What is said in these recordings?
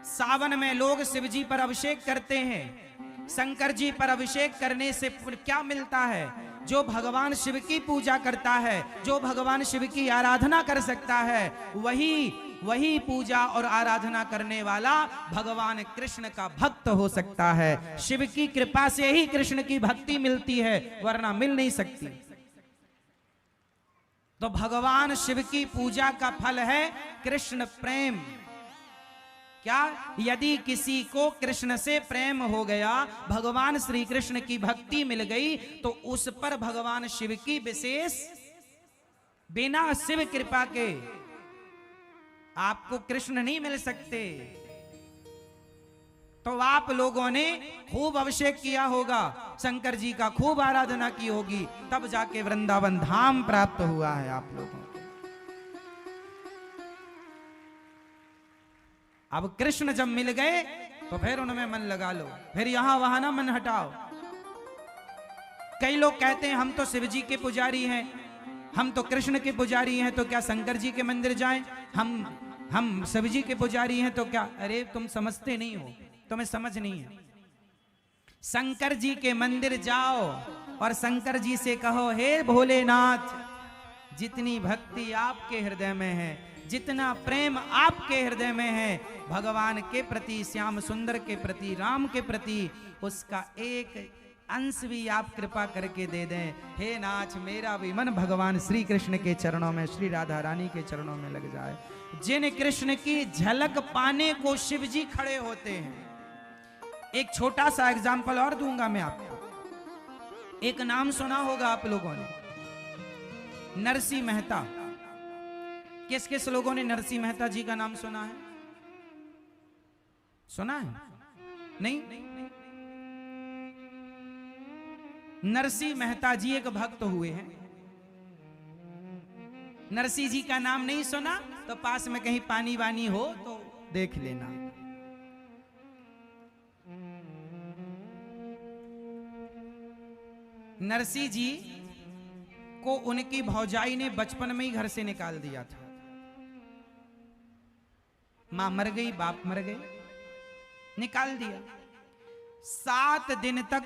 सावन में लोग शिव जी पर अभिषेक करते हैं। शंकर जी पर अभिषेक करने से क्या मिलता है? जो भगवान शिव की पूजा करता है, जो भगवान शिव की आराधना कर सकता है, वही पूजा और आराधना करने वाला भगवान कृष्ण का भक्त हो सकता है। शिव की कृपा से ही कृष्ण की भक्ति मिलती है, वरना मिल नहीं सकती। तो भगवान शिव की पूजा का फल है कृष्ण प्रेम। क्या? यदि किसी को कृष्ण से प्रेम हो गया, भगवान श्री कृष्ण की भक्ति मिल गई, तो उस पर भगवान शिव की विशेष, बिना शिव कृपा के आपको कृष्ण नहीं मिल सकते। तो आप लोगों ने खूब अभिषेक किया होगा, शंकर जी का खूब आराधना की होगी, तब जाके वृंदावन धाम प्राप्त हुआ है आप लोगों को। अब कृष्ण जब मिल गए तो फिर उनमें मन लगा लो, फिर यहां वहां ना मन हटाओ। कई लोग कहते हैं हम तो शिव जी के पुजारी हैं, हम तो कृष्ण के पुजारी हैं, तो क्या शंकर जी के मंदिर जाएं? हम शिव जी के पुजारी हैं तो क्या? अरे तुम समझते नहीं हो, तुम्हें समझ नहीं है। शंकर जी के मंदिर जाओ और शंकर जी से कहो, हे भोलेनाथ, जितनी भक्ति आपके हृदय में है, जितना प्रेम आपके हृदय में है भगवान के प्रति, श्याम सुंदर के प्रति, राम के प्रति, उसका एक अंश भी आप कृपा करके दे दें। हे नाथ, मेरा भी मन भगवान श्री कृष्ण के चरणों में, श्री राधा रानी के चरणों में लग जाए। जिन कृष्ण की झलक पाने को शिव जी खड़े होते हैं। एक छोटा सा एग्जाम्पल और दूंगा मैं आपको। एक नाम सुना होगा आप लोगों ने, नरसिंह मेहता। किस किस लोगों ने नरसिंह मेहता जी का नाम सुना है? सुना है? नहीं? नरसिंह मेहता जी एक भक्त हुए हैं। नरसिंह जी का नाम नहीं सुना तो पास में कहीं पानी वानी हो तो देख लेना। नरसिंह जी को उनकी भौजाई ने बचपन में ही घर से निकाल दिया था। मां मर गई, बाप मर गए, निकाल दिया। 7 दिन तक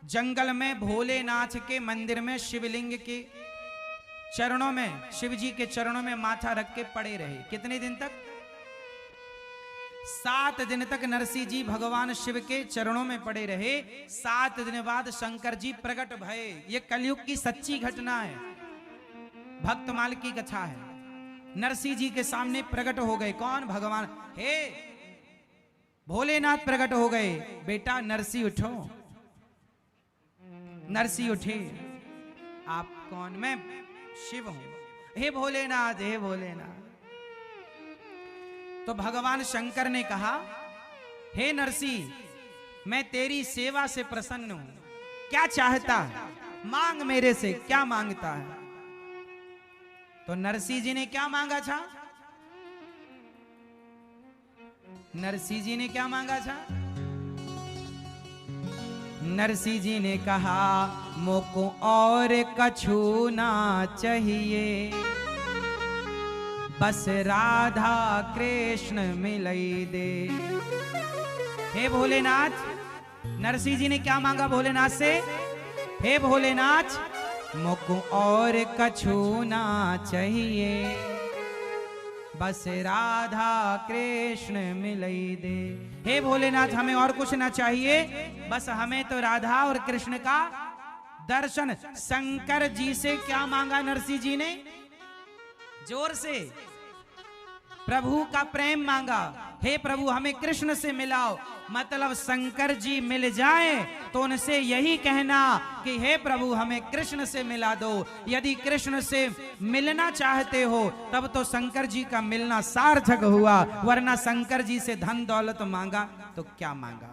जंगल में भोलेनाथ के मंदिर में शिवलिंग के चरणों में, शिव जी के चरणों में माथा रख के पड़े रहे। कितने दिन तक? 7 दिन तक नरसिंह जी भगवान शिव के चरणों में पड़े रहे। 7 दिन बाद शंकर जी प्रकट भये। ये कलयुग की सच्ची घटना है, भक्तमाल की कथा है। नरसिंह जी के सामने प्रकट हो गए। कौन? भगवान। हे भोलेनाथ प्रकट हो गए। बेटा नरसिंह उठो। नरसिंह उठे। आप कौन? मैं शिव हूं। हे भोलेनाथ, हे भोलेनाथ। तो भगवान शंकर ने कहा, हे नरसिंह, मैं तेरी सेवा से प्रसन्न हूं। क्या चाहता है? मांग मेरे से। क्या मांगता है? तो नरसिंह जी ने क्या मांगा था? नरसिंह जी ने क्या मांगा था? नरसिंह जी ने कहा, मोको और कछु ना चाहिए, बस राधा कृष्ण मिलई दे। हे भोलेनाथ, नरसिंह जी ने क्या मांगा भोलेनाथ से? हे भोलेनाथ, मुझको और कछु ना चाहिए, बस राधा कृष्ण मिलई दे। हे भोलेनाथ, हमें और कुछ ना चाहिए, बस हमें तो राधा और कृष्ण का दर्शन। शंकर जी से क्या मांगा नरसिंह जी ने? जोर से प्रभु का प्रेम मांगा। हे प्रभु, हमें कृष्ण से मिलाओ। मतलब शंकर जी मिल जाए तो उनसे यही कहना कि हे प्रभु, हमें कृष्ण से मिला दो। यदि कृष्ण से मिलना चाहते हो तब तो शंकर जी का मिलना सार्थक हुआ, वरना शंकर जी से धन दौलत मांगा तो क्या मांगा।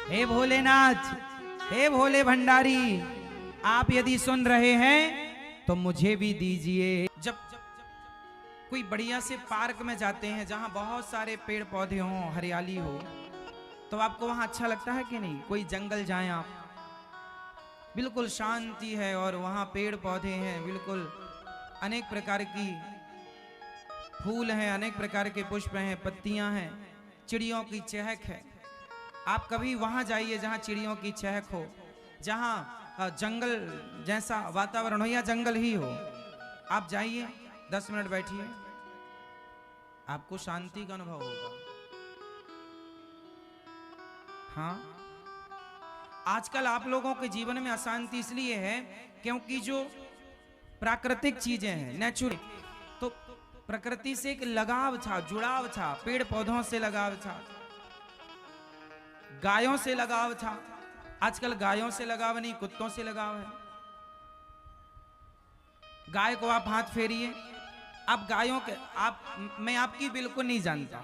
हे भोलेनाथ, हे भोले भंडारी, आप यदि सुन रहे हैं तो मुझे भी दीजिए। जब कोई बढ़िया से पार्क में जाते हैं जहां बहुत सारे पेड़ पौधे हों, हरियाली हो, तो आपको वहां अच्छा लगता है कि नहीं? कोई जंगल जाएं आप, बिल्कुल शांति है और वहां पेड़ पौधे हैं, बिल्कुल अनेक प्रकार की फूल हैं, अनेक प्रकार के पुष्प हैं, पत्तियां हैं, चिड़ियों की चहक है। आप कभी वहां जाइए जहां चिड़ियों की चहक हो, जहां जंगल जैसा वातावरण हो या जंगल ही हो। आप जाइए, 10 मिनट बैठिए, आपको शांति का अनुभव होगा। हाँ, आजकल आप लोगों के जीवन में अशांति इसलिए है क्योंकि जो प्राकृतिक चीजें हैं, नेचुरल, तो प्रकृति से एक लगाव था, जुड़ाव था, पेड़ पौधों से लगाव था, गायों से लगाव था। आजकल गायों से लगाव नहीं, कुत्तों से लगाव है। गाय को आप हाथ फेरिए, आप गायों के मैं आपकी बिल्कुल नहीं जानता,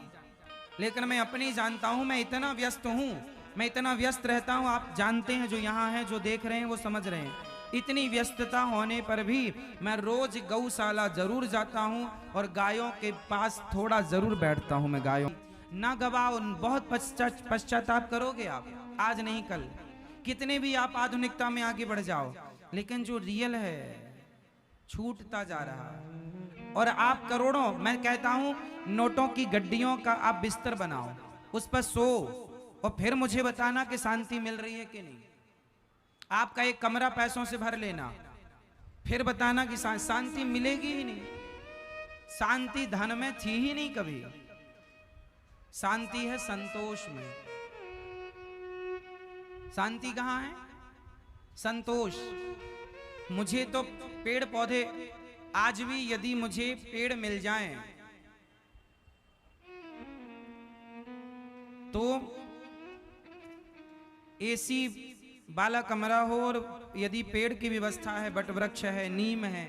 लेकिन मैं अपनी जानता हूं। मैं इतना व्यस्त हूं, मैं इतना व्यस्त रहता हूं, आप जानते हैं, जो यहां हैं, जो देख रहे हैं वो समझ रहे हैं। इतनी व्यस्तता होने पर भी मैं रोज गौशाला जरूर जाता हूं और गायों के पास थोड़ा जरूर बैठता हूं। मैं गायों ना गवाओ, बहुत पश्चाताप करोगे आप, आज नहीं कल। कितने भी आप आधुनिकता में आगे बढ़ जाओ, लेकिन जो रियल है छूटता जा रहा है। और आप करोड़ों, मैं कहता हूं नोटों की गड्डियों का आप बिस्तर बनाओ, उस पर सो, और फिर मुझे बताना कि शांति मिल रही है कि नहीं। आपका एक कमरा पैसों से भर लेना, फिर बताना कि शांति मिलेगी ही नहीं। शांति धन में थी ही नहीं कभी, शांति है संतोष में। शांति कहां है? संतोष। मुझे तो पेड़ पौधे, आज भी यदि मुझे पेड़ मिल जाएं तो एसी वाला कमरा हो, और यदि पेड़ की व्यवस्था है, बट वृक्ष है, नीम है,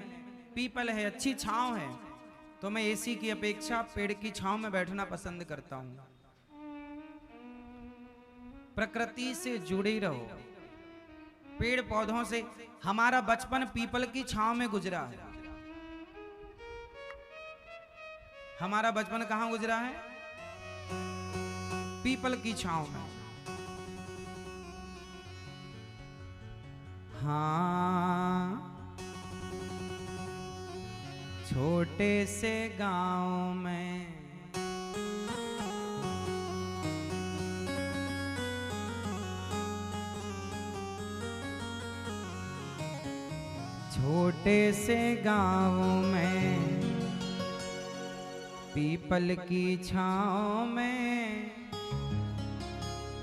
पीपल है, अच्छी छांव है, तो मैं एसी की अपेक्षा पेड़ की छांव में बैठना पसंद करता हूं। प्रकृति से जुड़े रहो, पेड़ पौधों से। हमारा बचपन पीपल की छांव में गुजरा है। हमारा बचपन कहां गुजरा है? पीपल की छांव में। हाँ, छोटे से गांव में छोटे से गांव में पीपल की छांव में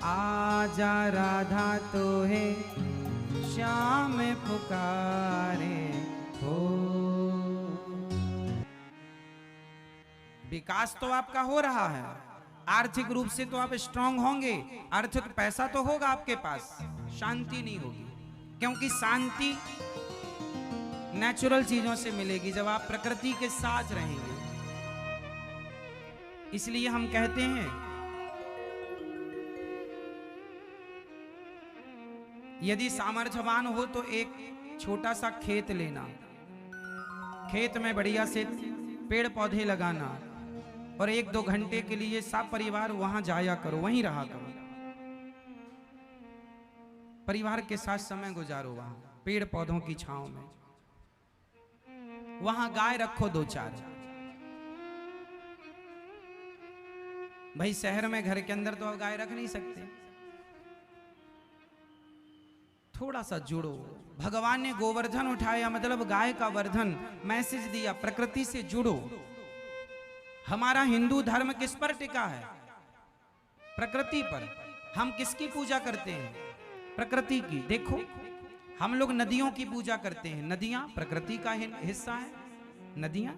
आजा राधा तो है श्याम पुकारे हो। विकास तो आपका हो रहा है, आर्थिक रूप से तो आप स्ट्रांग होंगे, आर्थिक पैसा तो होगा आपके पास, शांति नहीं होगी। क्योंकि शांति नेचुरल चीजों से मिलेगी जब आप प्रकृति के साथ रहेंगे। इसलिए हम कहते हैं यदि सामर्थ्यवान हो तो एक छोटा सा खेत लेना, खेत में बढ़िया से पेड़ पौधे लगाना, और 1-2 घंटे के लिए सब परिवार वहां जाया करो, वहीं रहा करो, परिवार के साथ समय गुजारो वहां पेड़ पौधों की छांव में। वहां गाय रखो 2-4। भाई शहर में घर के अंदर तो आप गाय रख नहीं सकते, थोड़ा सा जुड़ो। भगवान ने गोवर्धन उठाया, मतलब गाय का वर्धन, मैसेज दिया, प्रकृति से जुड़ो। हमारा हिंदू धर्म किस पर टिका है? प्रकृति पर। हम किसकी पूजा करते हैं? प्रकृति की। देखो, हम लोग नदियों की पूजा करते हैं, नदियां प्रकृति का हिस्सा है। नदियां,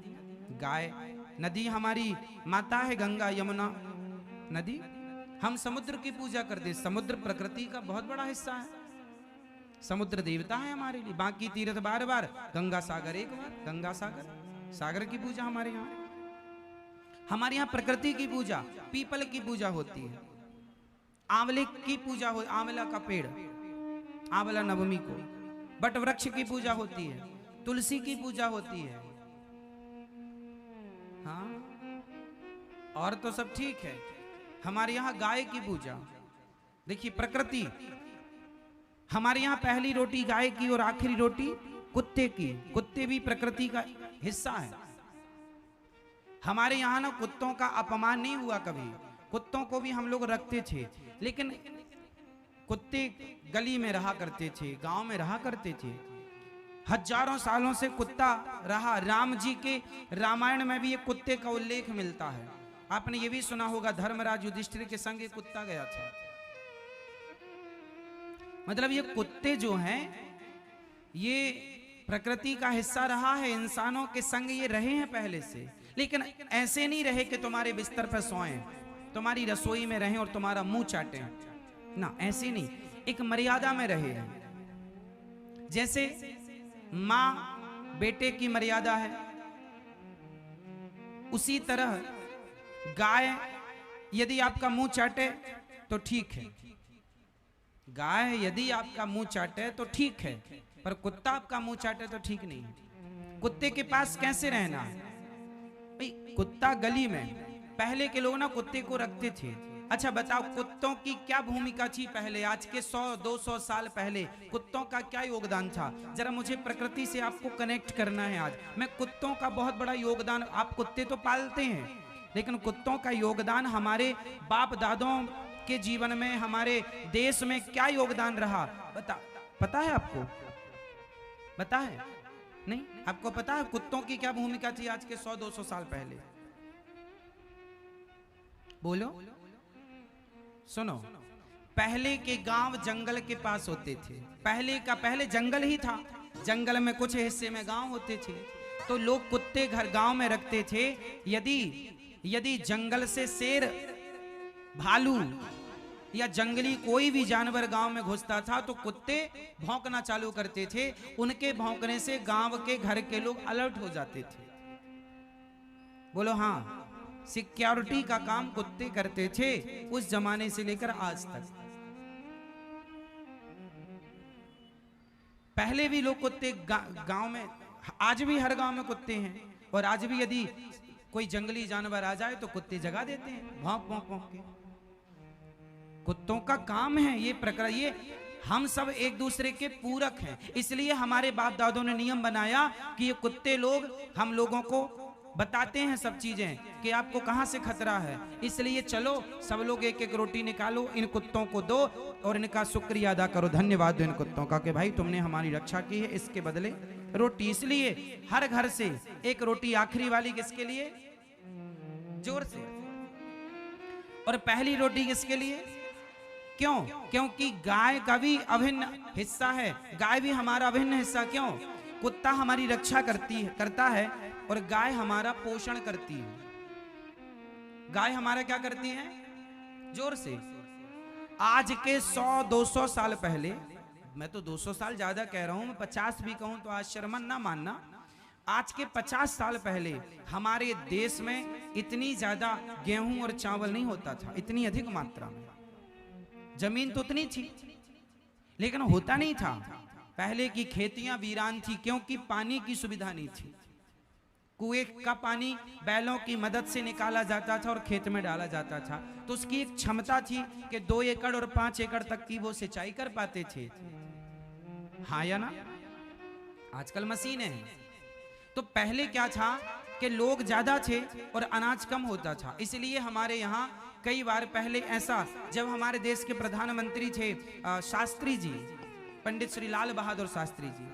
गाय, नदी हमारी माता है, गंगा यमुना नदी। हम समुद्र की पूजा करते हैं, समुद्र प्रकृति का बहुत बड़ा हिस्सा है, समुद्र देवता है हमारे लिए। बाकी तीर्थ बार बार, गंगा सागर एक बार, गंगा सागर, सागर की पूजा हमारे यहाँ। हमारे यहाँ प्रकृति की पूजा, पीपल की पूजा होती है, आंवले की पूजा हो, आंवला का पेड़, आंवला नवमी को, बट वृक्ष की पूजा होती है, तुलसी की पूजा होती है। हाँ, और तो सब ठीक है। हमारे यहाँ गाय की पूजा, देखिए प्रकृति। हमारे यहाँ पहली रोटी गाय की और आखिरी रोटी कुत्ते की। कुत्ते भी प्रकृति का हिस्सा है। हमारे यहाँ ना कुत्तों का अपमान नहीं हुआ कभी, कुत्तों को भी हम लोग रखते थे, लेकिन कुत्ते गली में रहा करते थे, गांव में रहा करते थे। हजारों सालों से कुत्ता रहा। राम जी के रामायण में भी एक कुत्ते का उल्लेख मिलता है। आपने ये भी सुना होगा, धर्मराज युधिष्ठिर के संग एक कुत्ता गया था। मतलब ये कुत्ते जो हैं ये प्रकृति का हिस्सा रहा है, इंसानों के संग ये रहे हैं पहले से, लेकिन ऐसे नहीं रहे कि तुम्हारे बिस्तर पर सोएं, तुम्हारी रसोई में रहें और तुम्हारा मुंह चाटें ना, ऐसे नहीं, एक मर्यादा में रहे हैं। जैसे मां बेटे की मर्यादा है, उसी तरह गाय यदि आपका मुंह चाटे तो ठीक है, गाय यदि आपका मुंह चाटे तो ठीक है, पर कुत्ता आपका मुंह चाटे तो ठीक नहीं है। कुत्ते के पास कैसे रहना है भाई? कुत्ता गली में, पहले के लोग ना कुत्ते को रखते थे। अच्छा बताओ, कुत्तों की क्या भूमिका थी पहले, आज के 100-200 साल पहले कुत्तों का क्या योगदान था? जरा मुझे प्रकृति से आपको कनेक्ट करना है आज। मैं कुत्तों का बहुत बड़ा योगदान, आप कुत्ते तो पालते हैं, लेकिन कुत्तों का योगदान हमारे बाप दादों के जीवन में, हमारे देश में क्या योगदान रहा पता है आपको? पता है? नहीं, आपको पता है कुत्तों की क्या भूमिका थी आज के 100-200 साल पहले? बोलो, सुनो। पहले के गांव जंगल के पास होते थे, पहले जंगल ही था, जंगल में कुछ हिस्से में गांव होते थे, तो लोग कुत्ते घर गांव में रखते थे। यदि जंगल से शेर, भालू या जंगली कोई भी जानवर गांव में घुसता था तो कुत्ते भौंकना चालू करते थे। उनके भौंकने से गांव के घर के लोग अलर्ट हो जाते थे। बोलो हाँ, सिक्योरिटी का काम कुत्ते करते थे उस जमाने से लेकर आज तक। पहले भी लोग कुत्ते गांव में, आज भी हर गांव में कुत्ते हैं, और आज भी यदि कोई जंगली जानवर आ जाए तो कुत्ते जगा देते हैं भौंक भौंक भौंक के। कुत्तों का काम है ये प्रकृति, ये हम सब एक दूसरे के पूरक हैं। इसलिए हमारे बाप दादों ने नियम बनाया कि ये कुत्ते लोग हम लोगों को बताते हैं सब चीजें कि आपको कहां से खतरा है। इसलिए चलो सब लोग एक एक रोटी निकालो, इन कुत्तों को दो और इनका शुक्रिया अदा करो, धन्यवाद दो इन कुत्तों का कि भाई तुमने हमारी रक्षा की है, इसके बदले रोटी। इसलिए हर घर से एक रोटी, आखिरी वाली किसके लिए? जोर से। और पहली रोटी किसके लिए? क्यों? क्योंकि गाय का भी अभिन्न हिस्सा है, गाय भी हमारा अभिन्न हिस्सा। क्यों? कुत्ता हमारी रक्षा करता है और गाय हमारा पोषण करती है। गाय हमारा क्या करती है? जोर से। आज के 100-200 साल पहले, मैं तो 200 साल ज्यादा कह रहा हूं, मैं 50 भी कहूं तो आज शर्मन ना मानना, आज के 50 साल पहले हमारे देश में इतनी ज्यादा गेहूं और चावल नहीं होता था, इतनी अधिक मात्रा में। जमीन तो उतनी थी लेकिन होता नहीं था। पहले की खेतियां वीरान थी क्योंकि पानी की सुविधा नहीं थी। कुएं का पानी बैलों की मदद से निकाला जाता था और खेत में डाला जाता था, तो उसकी एक क्षमता थी कि 2 एकड़ और 5 एकड़ तक की वो सिंचाई कर पाते थे। हाँ या ना? आजकल मशीनें हैं। तो पहले क्या था कि लोग ज्यादा थे और अनाज कम होता था। इसलिए हमारे यहाँ कई बार पहले ऐसा, जब हमारे देश के प्रधानमंत्री थे शास्त्री जी, पंडित श्री लाल बहादुर शास्त्री जी,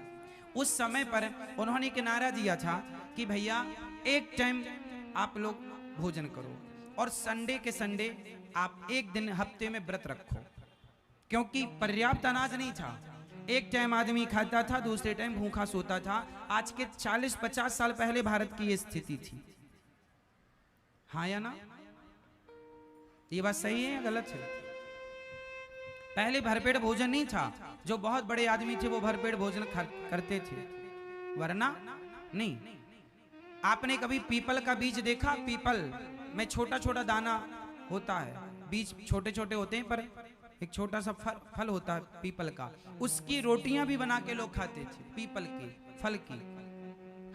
उस समय पर उन्होंने एक नारा दिया था कि भैया एक टाइम आप लोग भोजन करो और संडे के संडे आप एक दिन हफ्ते में व्रत रखो, क्योंकि पर्याप्त अनाज नहीं था। एक टाइम आदमी खाता था, दूसरे टाइम भूखा सोता था। आज के 40-50 साल पहले भारत की ये स्थिति थी। हाँ या ना? ये बात सही है या गलत है? पहले भरपेट भोजन नहीं था। जो बहुत बड़े आदमी थे वो भरपेट भोजन करते थे, वरना नहीं। आपने कभी पीपल का बीज देखा? पीपल में छोटा छोटा दाना होता है, बीज छोटे छोटे होते हैं, पर एक छोटा सा फल होता है पीपल का, उसकी रोटियां भी बना के लोग खाते थे, पीपल के फल की।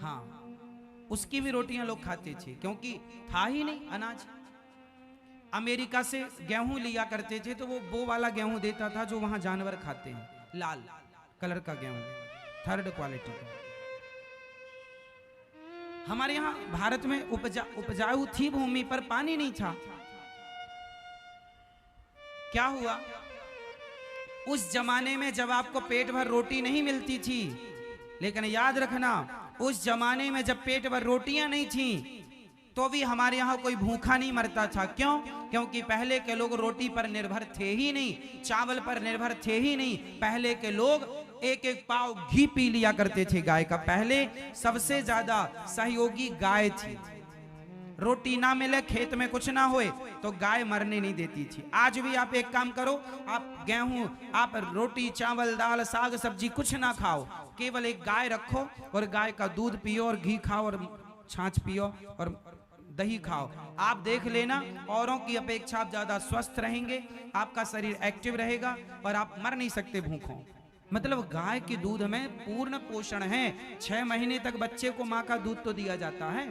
हाँ, उसकी भी रोटियां लोग खाते थे क्योंकि था ही नहीं अनाज। अमेरिका से गेहूं लिया करते थे तो वो वाला गेहूं देता था जो वहां जानवर खाते हैं, लाल कलर का गेहूं, 3rd क्वालिटी का। हमारे यहाँ भारत में उपजाऊ थी भूमि पर पानी नहीं था। क्या हुआ? उस जमाने में जब आपको पेट भर रोटी नहीं मिलती थी, लेकिन याद रखना उस जमाने में जब पेट भर रोटियां नहीं थी तो भी हमारे यहाँ कोई भूखा नहीं मरता था। क्यों? क्योंकि पहले के लोग रोटी पर निर्भर थे ही नहीं, चावल पर निर्भर थे ही नहीं। पहले के लोग एक एक पाव घी पी लिया करते थे गाय का। पहले सबसे ज्यादा सहयोगी गाय थी। रोटी ना मिले, खेत में कुछ ना होए तो गाय मरने नहीं देती थी। आज भी आप एक काम करो, आप गेहूं, आप रोटी चावल दाल साग सब्जी कुछ ना खाओ, केवल एक गाय रखो और गाय का दूध पियो और घी खाओ और छाछ पियो और दही खाओ। आप देख लेना, औरों की अपेक्षा आप ज्यादा स्वस्थ रहेंगे, आपका शरीर एक्टिव रहेगा और आप मर नहीं सकते भूखों। मतलब गाय के दूध में पूर्ण पोषण है। 6 महीने तक बच्चे को माँ का दूध तो दिया जाता है,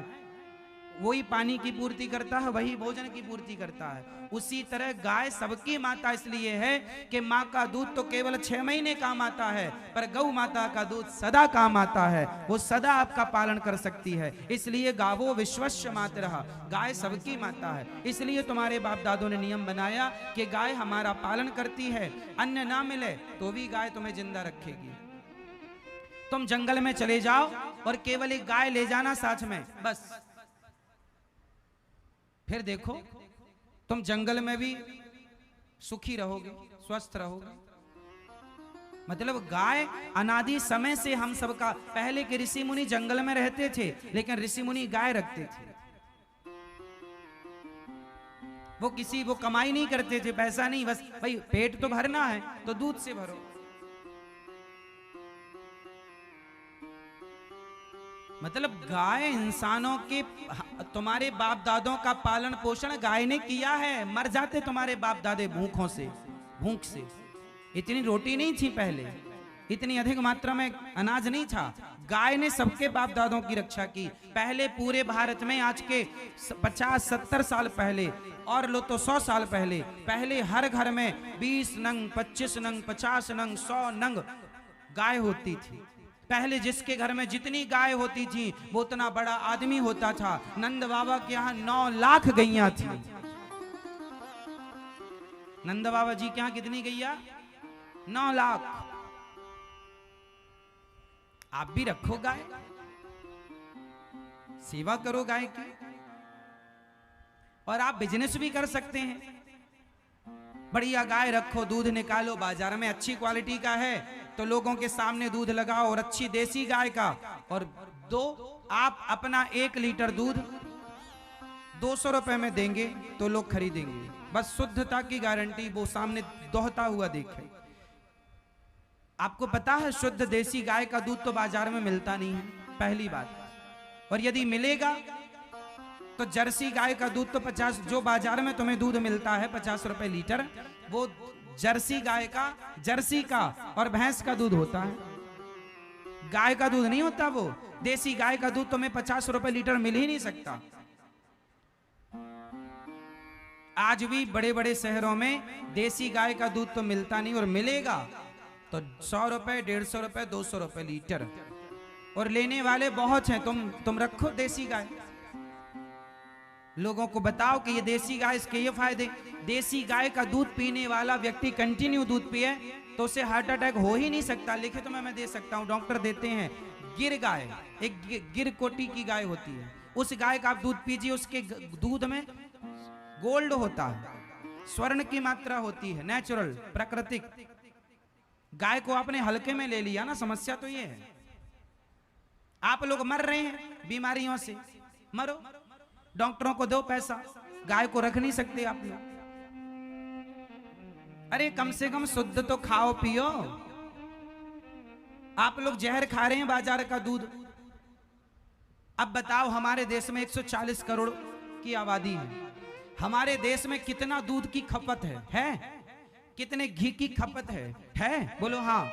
वही पानी की पूर्ति करता है, वही भोजन की पूर्ति करता है। उसी तरह गाय सबकी माता इसलिए है कि माँ का दूध तो केवल 6 महीने काम आता है, पर गौ माता का दूध सदा काम आता है, वो सदा आपका पालन कर सकती है। इसलिए गावो विश्वस्य मातरः, गाय सबकी माता है। इसलिए तुम्हारे बाप दादों ने नियम बनाया कि गाय हमारा पालन करती है, अन्न ना मिले तो भी गाय तुम्हें जिंदा रखेगी। तुम जंगल में चले जाओ और केवल एक गाय ले जाना साथ में, बस फिर देखो तुम जंगल में भी सुखी रहोगे, स्वस्थ रहोगे। मतलब गाय अनादि समय से हम सबका, पहले के ऋषि मुनि जंगल में रहते थे लेकिन ऋषि मुनि गाय रखते थे। वो कमाई नहीं करते थे, पैसा नहीं, बस भाई पेट तो भरना है तो दूध से भरो। मतलब गाय इंसानों के, तुम्हारे बाप दादों का पालन पोषण गाय ने किया है। मर जाते तुम्हारे बाप दादे भूखों से, भूख से। इतनी रोटी नहीं थी पहले, इतनी अधिक मात्रा में अनाज नहीं था। गाय ने सबके बाप दादों की रक्षा की। पहले पूरे भारत में, आज के 50-70 साल पहले, और लो तो 100 साल पहले, पहले हर घर में 20 नंग 25 नंग 50 नंग 100 नंग गाय होती थी। पहले जिसके घर में जितनी गाय होती थी वो उतना बड़ा आदमी होता था। नंद बाबा के यहाँ 9 लाख गैया थी। नंद बाबा जी के यहाँ कितनी गैया? 9 लाख। आप भी रखो गाय, सेवा करो गाय की, और आप बिजनेस भी कर सकते हैं। बढ़िया गाय रखो, दूध निकालो, बाजार में अच्छी क्वालिटी का है तो लोगों के सामने दूध लगाओ, और अच्छी देसी गाय का, और दो आप अपना 1 लीटर दूध 200 रुपए में देंगे तो लोग खरीदेंगे। बस शुद्धता की गारंटी, वो सामने दोहता हुआ देखे। आपको पता है शुद्ध देसी गाय का दूध तो बाजार में मिलता नहीं है, पहली बात। और यदि मिलेगा तो जर्सी गाय का दूध तो 50, जो बाजार में तुम्हें दूध मिलता है 50 रुपए लीटर, वो जर्सी गाय का, जर्सी का और भैंस का दूध होता है, गाय का दूध नहीं होता। वो देसी गाय का दूध तुम्हें 50 रुपए लीटर मिल ही नहीं सकता। आज भी बड़े बड़े शहरों में देसी गाय का दूध तो मिलता नहीं, और मिलेगा तो 100 रुपए 150 रुपए 200 रुपए लीटर, और लेने वाले बहुत हैं। तुम रखो देसी गाय, लोगों को बताओ कि ये देसी गाय, इसके ये फायदे। देसी गाय का दूध पीने वाला व्यक्ति कंटिन्यू दूध पिए तो उसे हार्ट अटैक हो ही नहीं सकता। लिखे तो मैं दे सकता हूं, डॉक्टर देते हैं। गिर गाय, एक गिर कोटि की गाय होती है, उस गाय का आप दूध पीजिए, उसके दूध में गोल्ड होता है, स्वर्ण की मात्रा होती है, नेचुरल, प्राकृतिक। गाय को आपने हल्के में ले लिया ना, समस्या तो ये है। आप लोग मर रहे हैं बीमारियों से, मरो, डॉक्टरों को दो पैसा, गाय को रख नहीं सकते आप लोग। अरे कम से कम शुद्ध तो खाओ पियो। आप लोग जहर खा रहे हैं बाजार का दूध। अब बताओ, हमारे देश में 140 करोड़ की आबादी है, हमारे देश में कितना दूध की खपत है? कितने घी की खपत है? बोलो हाँ।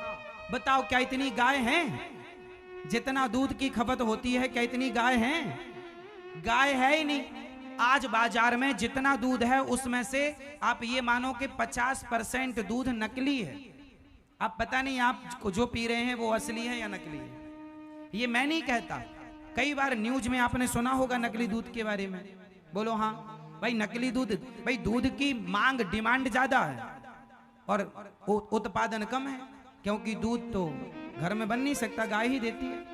बताओ, क्या इतनी गाय हैं? जितना दूध की खपत होती है, क्या इतनी गाय हैं? गाय है ही नहीं। आज बाजार में जितना दूध है उसमें से आप ये मानो कि 50% दूध नकली है। अब पता नहीं आप जो पी रहे हैं वो असली है या नकली है। ये मैं नहीं कहता, कई बार न्यूज में आपने सुना होगा नकली दूध के बारे में, बोलो हाँ भाई। नकली दूध, भाई दूध की मांग, डिमांड ज्यादा है और उत्पादन कम है, क्योंकि दूध तो घर में बन नहीं सकता, गाय ही देती है।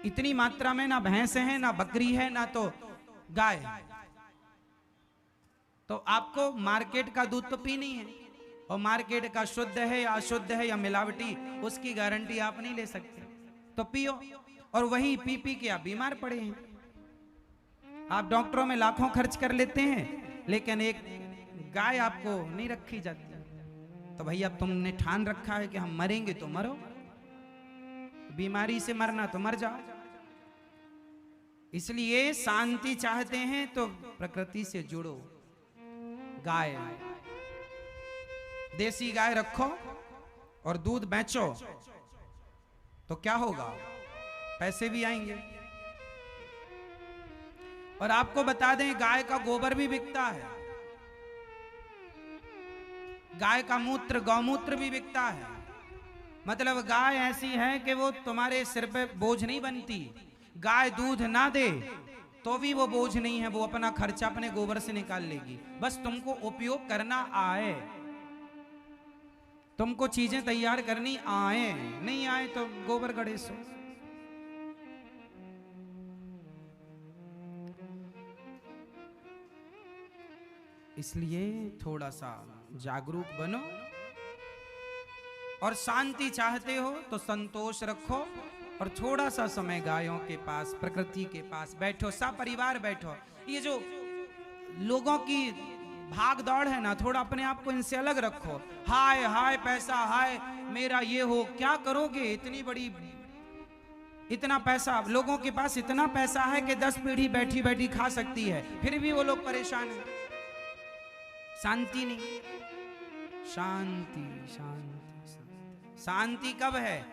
इतनी मात्रा में ना भैंस है, ना बकरी है, ना तो गाय। तो आपको मार्केट का दूध तो पीनी है, और मार्केट का शुद्ध है या अशुद्ध है या मिलावटी, उसकी गारंटी आप नहीं ले सकते। तो पियो, और वही पी पी के आप बीमार पड़े हैं। आप डॉक्टरों में लाखों खर्च कर लेते हैं, लेकिन एक गाय आपको नहीं रखी जाती। तो भैया तुमने ठान रखा है कि हम मरेंगे तो मरो, बीमारी से मरना तो मर जाओ। इसलिए शांति चाहते हैं तो प्रकृति से जुड़ो। गाय, देसी गाय रखो और दूध बेचो, तो क्या होगा, पैसे भी आएंगे। और आपको बता दें, गाय का गोबर भी बिकता है, गाय का मूत्र, गौमूत्र भी बिकता है। मतलब गाय ऐसी है कि वो तुम्हारे सिर पे बोझ नहीं बनती। गाय दूध ना दे तो भी वो बोझ नहीं है, वो अपना खर्चा अपने गोबर से निकाल लेगी। बस तुमको उपयोग करना आए, तुमको चीजें तैयार करनी आए, नहीं आए तो गोबर गणेश। इसलिए थोड़ा सा जागरूक बनो, और शांति चाहते हो तो संतोष रखो, और थोड़ा सा समय गायों के पास, प्रकृति के पास बैठो, सपरिवार बैठो। ये जो लोगों की भाग दौड़ है ना, थोड़ा अपने आप को इनसे अलग रखो। हाय हाय पैसा, हाय मेरा ये हो, क्या करोगे इतनी बड़ी, इतना पैसा लोगों के पास, इतना पैसा है कि 10 पीढ़ी बैठी बैठी खा सकती है, फिर भी वो लोग परेशान हैं। शांति नहीं, शांति शांति शांति। शांति कब है?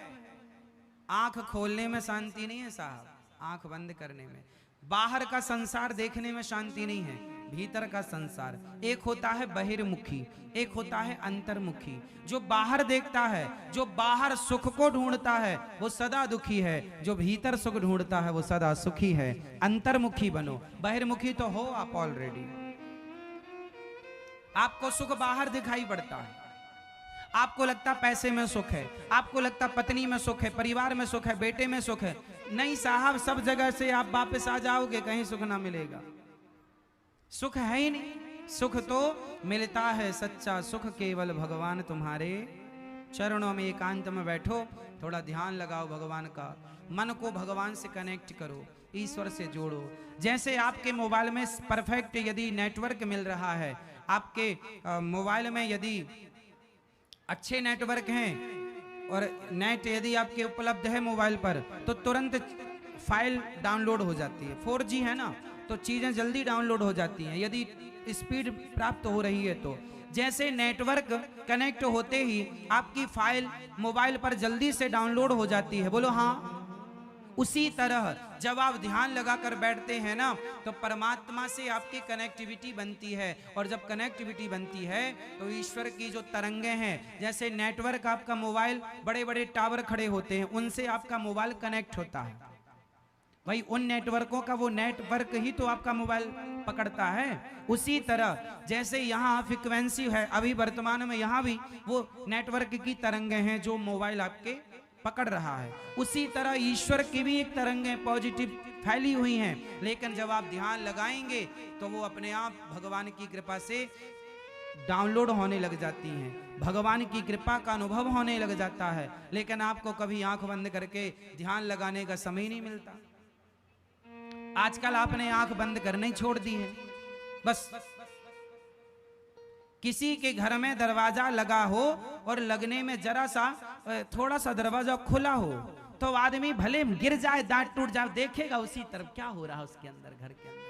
आंख खोलने में शांति नहीं है साहब, आंख बंद करने में। बाहर का संसार देखने में शांति नहीं है, भीतर का संसार। एक होता है बहिर्मुखी, एक होता है अंतर्मुखी। जो बाहर देखता है, जो बाहर सुख को ढूंढता है, वो सदा दुखी है। जो भीतर सुख ढूंढता है, वो सदा सुखी है। अंतर्मुखी बनो, बहिर्मुखी तो हो आप ऑलरेडी। आपको सुख बाहर दिखाई पड़ता है, आपको लगता पैसे में सुख है, आपको लगता पत्नी में सुख है, परिवार में सुख है, बेटे में सुख है। नहीं साहब, सब जगह से आप वापस आ जाओगे, कहीं सुख ना मिलेगा। सुख है ही नहीं। सुख तो मिलता है सच्चा सुख केवल भगवान तुम्हारे चरणों में। एकांत में बैठो, थोड़ा ध्यान लगाओ भगवान का, मन को भगवान से कनेक्ट करो, ईश्वर से जोड़ो। जैसे आपके मोबाइल में परफेक्ट यदि नेटवर्क मिल रहा है, आपके मोबाइल में यदि अच्छे नेटवर्क हैं और नेट यदि आपके उपलब्ध है मोबाइल पर, तो तुरंत फाइल डाउनलोड हो जाती है। 4G है ना, तो चीज़ें जल्दी डाउनलोड हो जाती हैं यदि स्पीड प्राप्त हो रही है तो। जैसे नेटवर्क कनेक्ट होते ही आपकी फाइल मोबाइल पर जल्दी से डाउनलोड हो जाती है, बोलो हाँ। उसी तरह जब आप ध्यान लगाकर बैठते हैं ना, तो परमात्मा से आपकी कनेक्टिविटी बनती है, और जब कनेक्टिविटी बनती है तो ईश्वर की जो तरंगें हैं, जैसे नेटवर्क आपका मोबाइल, बड़े बड़े टावर खड़े होते हैं, उनसे आपका मोबाइल कनेक्ट होता है। भाई उन नेटवर्कों का वो नेटवर्क ही तो आपका मोबाइल पकड़ता है। उसी तरह जैसे यहाँ फ्रीक्वेंसी है, अभी वर्तमान में यहाँ भी वो नेटवर्क की तरंगें हैं जो मोबाइल आपके पकड़ रहा है। उसी तरह ईश्वर की भी एक तरंगें पॉजिटिव फैली हुई हैं, लेकिन जब आप ध्यान लगाएंगे तो वो अपने आप भगवान की कृपा से डाउनलोड होने लग जाती हैं, भगवान की कृपा का अनुभव होने लग जाता है। लेकिन आपको कभी आंख बंद करके ध्यान लगाने का समय नहीं मिलता। आजकल आपने आंख बंद करने छोड़ दी है। बस किसी के घर में दरवाजा लगा हो और लगने में जरा सा थोड़ा सा दरवाजा खुला हो, तो आदमी भले गिर जाए, दांत टूट जाए, देखेगा उसी तरफ क्या हो रहा है उसके अंदर, घर के अंदर।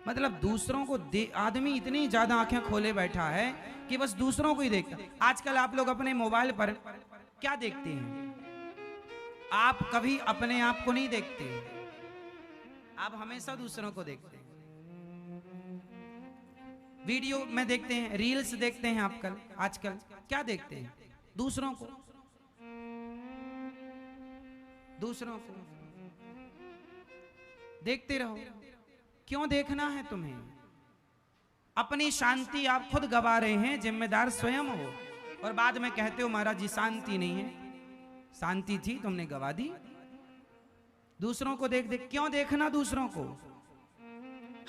मतलब दूसरों को आदमी इतनी ज्यादा आंखें खोले बैठा है कि बस दूसरों को ही देखता। आजकल आप लोग अपने मोबाइल पर क्या देखते हैं? आप कभी अपने आप को नहीं देखते, आप हमेशा दूसरों को देखते हैं। वीडियो में देखते हैं, रील्स देखते हैं। आजकल क्या देखते हैं? दूसरों को। दूसरों को देखते रहो। क्यों देखना है तुम्हें? अपनी शांति आप खुद गवा रहे हैं, जिम्मेदार स्वयं हो। और बाद में कहते हो महाराज जी शांति नहीं है। शांति थी, तुमने गवा दी। दूसरों को देख देख क्यों देखना दूसरों को?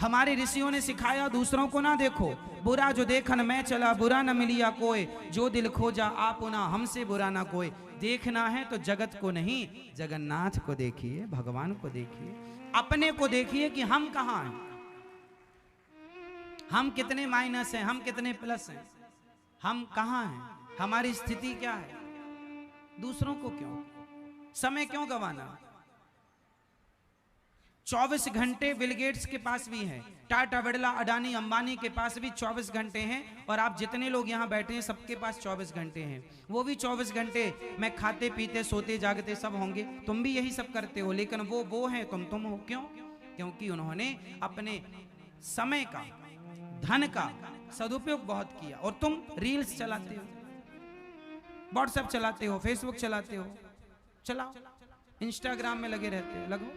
हमारे ऋषियों ने सिखाया दूसरों को ना देखो। बुरा जो देखन मैं चला, बुरा न मिलिया कोई, जो दिल खोजा आप ना हमसे बुरा ना कोई। देखना है तो जगत को नहीं, जगन्नाथ को देखिए, भगवान को देखिए, अपने को देखिए कि हम कहाँ हैं, हम कितने माइनस हैं, हम कितने प्लस हैं, हम कहाँ हैं, हमारी स्थिति क्या है। दूसरों को क्यों समय क्यों गंवाना? 24 घंटे बिल गेट्स के पास भी हैं, टाटा, बिड़ला, अडानी, अंबानी के पास भी 24 घंटे हैं। और आप जितने लोग यहाँ बैठे हैं सबके पास 24 घंटे हैं। वो भी 24 घंटे मैं खाते पीते सोते जागते सब होंगे, तुम भी यही सब करते हो। लेकिन वो हैं, तुम हो। क्यों? क्योंकि उन्होंने अपने समय का, धन का सदुपयोग बहुत किया। और तुम रील्स चलाते हो, व्हाट्सएप चलाते हो, फेसबुक चलाते हो, चलाओ, इंस्टाग्राम में लगे रहते हो, लगो।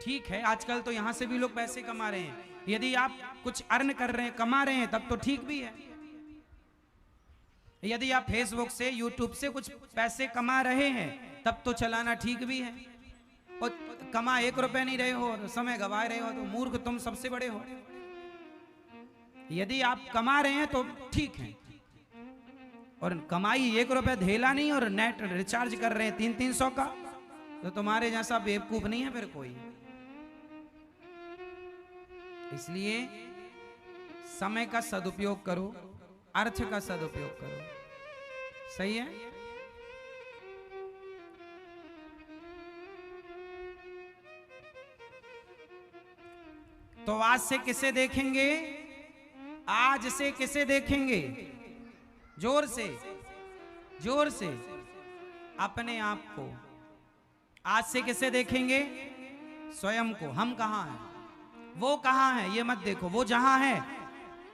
ठीक है, आजकल तो यहां से भी लोग पैसे कमा रहे हैं। यदि आप कुछ अर्न कर रहे हैं, कमा रहे हैं, तब तो ठीक भी है। यदि आप फेसबुक से, यूट्यूब से कुछ पैसे कमा रहे हैं, तब तो चलाना ठीक भी है। और कमा 1 रुपए नहीं रहे हो, समय गवा रहे हो, तो मूर्ख तुम सबसे बड़े हो। यदि आप कमा रहे हैं तो ठीक है, और कमाई 1 रुपए धेला नहीं, और नेट रिचार्ज कर रहे हैं 300-300 का, तो तुम्हारे जैसा बेवकूफ नहीं है फिर कोई। इसलिए समय का सदुपयोग करो, अर्थ का सदुपयोग करो। सही है? तो आज से किसे देखेंगे? आज से किसे देखेंगे? जोर से, जोर से अपने आप को। आज से किसे देखेंगे? स्वयं को। हम कहां हैं, वो कहां है, ये मत देखो। वो जहां है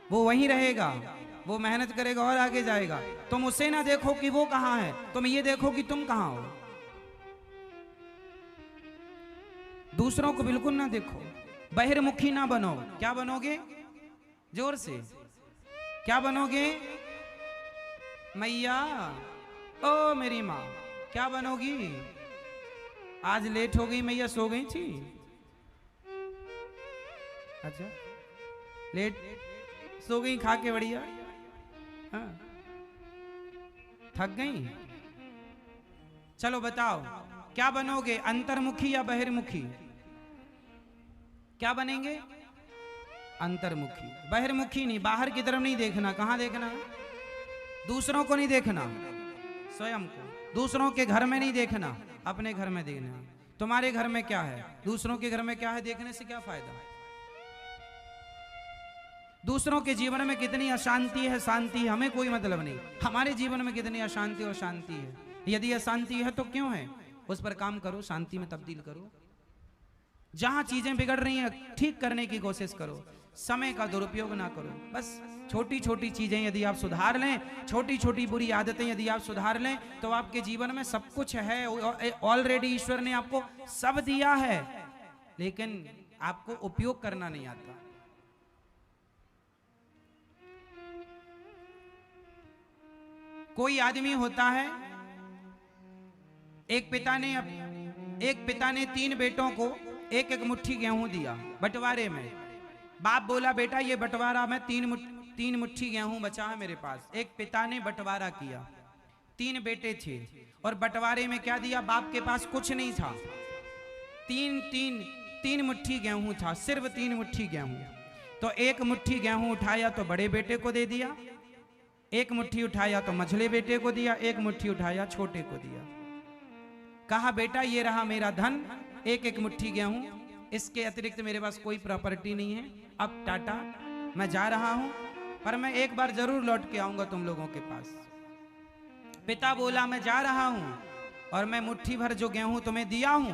वो वहीं रहेगा, वो मेहनत करेगा और आगे जाएगा। तुम उसे ना देखो कि वो कहां है, तुम ये देखो कि तुम कहां हो। दूसरों को बिल्कुल ना देखो, बहिर्मुखी ना बनो। क्या बनोगे? जोर से क्या बनोगे? मैया, ओ मेरी माँ, क्या बनोगी? आज लेट हो गई मैया, सो गई थी। अच्छा, लेट सो गई खा के बढ़िया, हाँ, थक गई। चलो बताओ क्या बनोगे, अंतर्मुखी या बहिर्मुखी? क्या बनेंगे? अंतर्मुखी। बहिर्मुखी नहीं, बाहर की तरफ नहीं देखना। कहां देखना? दूसरों को नहीं देखना, स्वयं को। दूसरों के घर में नहीं देखना, अपने घर में देखना। तुम्हारे घर में क्या है, दूसरों के घर में क्या है, देखने से क्या फायदा? दूसरों के जीवन में कितनी अशांति है, शांति है, हमें कोई मतलब नहीं। हमारे जीवन में कितनी अशांति और शांति है। यदि अशांति है तो क्यों है, उस पर काम करो, शांति में तब्दील करो। जहां चीजें बिगड़ रही हैं ठीक करने की कोशिश करो, समय का दुरुपयोग ना करो। बस छोटी छोटी चीजें यदि आप सुधार लें, छोटी छोटी बुरी आदतें यदि आप सुधार लें, तो आपके जीवन में सब कुछ है। ऑलरेडी ईश्वर ने आपको सब दिया है, लेकिन आपको उपयोग करना नहीं आता। कोई आदमी होता है, एक पिता ने 3 बेटों को एक एक मुट्ठी गेहूं दिया बंटवारे में। बाप बोला बेटा ये बंटवारा में 3 मुट्ठी गेहूं बचा है मेरे पास। एक पिता ने बंटवारा किया, 3 बेटे थे और बंटवारे में क्या दिया, बाप के पास कुछ नहीं था। 3 मुट्ठी गेहूं था, सिर्फ 3 मुट्ठी गेहूं। तो 1 मुट्ठी गेहूं उठाया तो बड़े बेटे को दे दिया, 1 मुट्ठी उठाया तो मझले बेटे को दिया, 1 मुट्ठी उठाया छोटे को दिया। कहा बेटा ये रहा मेरा धन, 1 मुट्ठी गेहूं, इसके अतिरिक्त मेरे पास कोई प्रॉपर्टी नहीं है। अब टाटा, मैं जा रहा हूं, पर मैं एक बार जरूर लौट के आऊंगा तुम लोगों के पास। पिता बोला मैं जा रहा हूं और मैं मुट्ठी भर जो गेहूं तुम्हें दिया हूं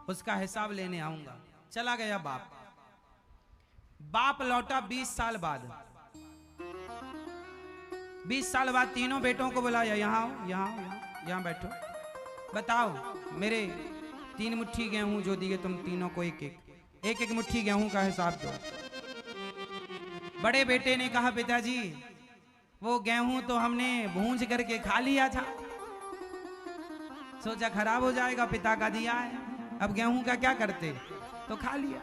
उसका हिसाब लेने आऊंगा। चला गया बाप। बाप लौटा 20 साल बाद। 20 साल बाद तीनों बेटों को बुलाया, यहाँ आओ, यहाँ बैठो। बताओ मेरे 3 मुट्ठी गेहूं जो दिए तुम तीनों को, एक एक मुट्ठी गेहूं का हिसाब दो। बड़े बेटे ने कहा पिताजी वो गेहूं तो हमने भूंज करके खा लिया था, सोचा खराब हो जाएगा, पिता का दिया है, अब गेहूं का क्या करते, तो खा लिया।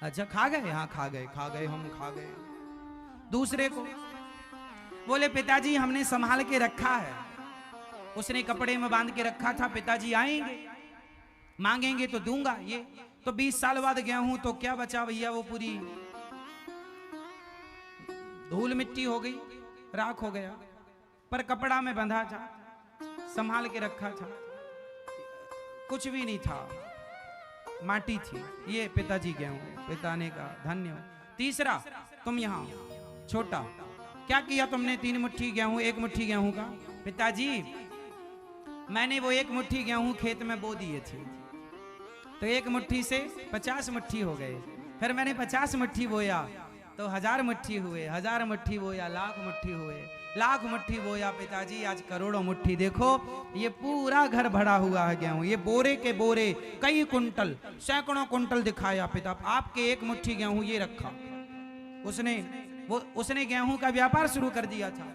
अच्छा खा गए? हाँ खा गए, हम खा गए। दूसरे को बोले पिताजी हमने संभाल के रखा है, उसने कपड़े में बांध के रखा था, पिताजी आएंगे मांगेंगे तो दूंगा। ये तो 20 साल बाद गेहूं तो क्या बचा भैया, वो पूरी धूल मिट्टी हो गई, राख हो गया, पर कपड़ा में बंधा था, संभाल के रखा था, कुछ भी नहीं था, माटी थी। ये पिताजी गेहूं, पिता ने कहा धन्य हो। तीसरा तुम यहाँ छोटा, क्या किया तुमने 3 मुट्ठी गेहूं, 1 मुट्ठी गेहूं का? पिताजी मैंने वो 1 मुट्ठी गेहूं खेत में बो दिए थे, तो 1 मुट्ठी से 50 मुट्ठी हो गए, फिर मैंने 50 मुट्ठी बोया तो 1000 मुट्ठी हुए, 1000 मुट्ठी बोया लाख मुट्ठी हुए, लाख मुट्ठी बोया पिताजी आज करोड़ों मुट्ठी। देखो ये पूरा घर भरा हुआ है गेहूं, ये बोरे के बोरे, कई कुंटल, सैकड़ों कुंटल दिखाया पिता। आपके 1 मुट्ठी गेहूं ये रखा, उसने गेहूं का व्यापार शुरू कर दिया था,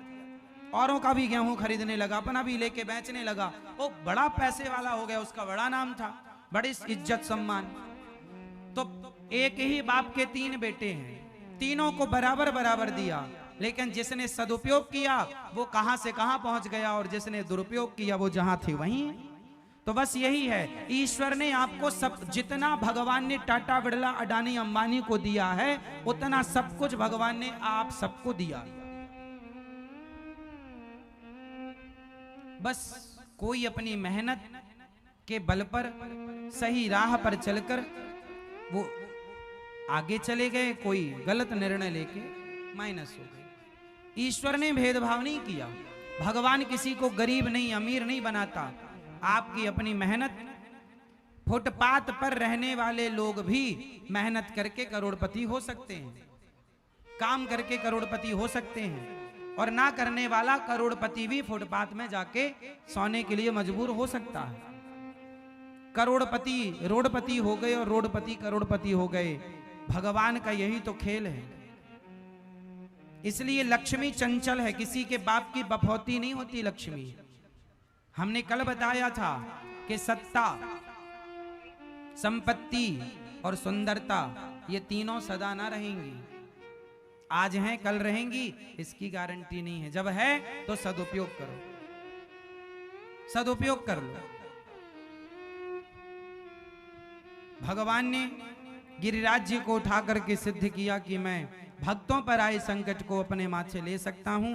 औरों का भी गेहूं खरीदने लगा, अपना भी लेके बेचने लगा, वो बड़ा पैसे वाला हो गया, उसका बड़ा नाम था, बड़ी इज्जत सम्मान। तो एक ही बाप के 3 बेटे हैं, तीनों को बराबर बराबर दिया, लेकिन जिसने सदुपयोग किया वो कहां से कहां पहुंच गया, और जिसने दुरुपयोग किया वो जहां थे वहीं। तो बस यही है, ईश्वर ने आपको सब, जितना भगवान ने टाटा बिरला अडानी अंबानी को दिया है उतना सब कुछ भगवान ने आप सबको दिया। बस कोई अपनी मेहनत के बल पर सही राह पर चलकर वो आगे चले गए, कोई गलत निर्णय लेके माइनस हो गए। ईश्वर ने भेदभाव नहीं किया, भगवान किसी को गरीब नहीं अमीर नहीं बनाता। आपकी अपनी मेहनत, फुटपाथ पर रहने वाले लोग भी मेहनत करके करोड़पति हो सकते हैं, काम करके करोड़पति हो सकते हैं, और ना करने वाला करोड़पति भी फुटपाथ में जाके सोने के लिए मजबूर हो सकता है। करोड़पति रोडपति हो गए और रोडपति करोड़पति हो गए, भगवान का यही तो खेल है। इसलिए लक्ष्मी चंचल है, किसी के बाप की बफौती नहीं होती लक्ष्मी। हमने कल बताया था कि सत्ता, संपत्ति और सुंदरता ये तीनों सदा ना रहेंगी, आज हैं कल रहेंगी इसकी गारंटी नहीं है। जब है तो सदुपयोग करो, सदुपयोग कर लो। भगवान ने गिरिराज जी को उठा करके सिद्ध किया कि मैं भक्तों पर आए संकट को अपने माथे ले सकता हूं,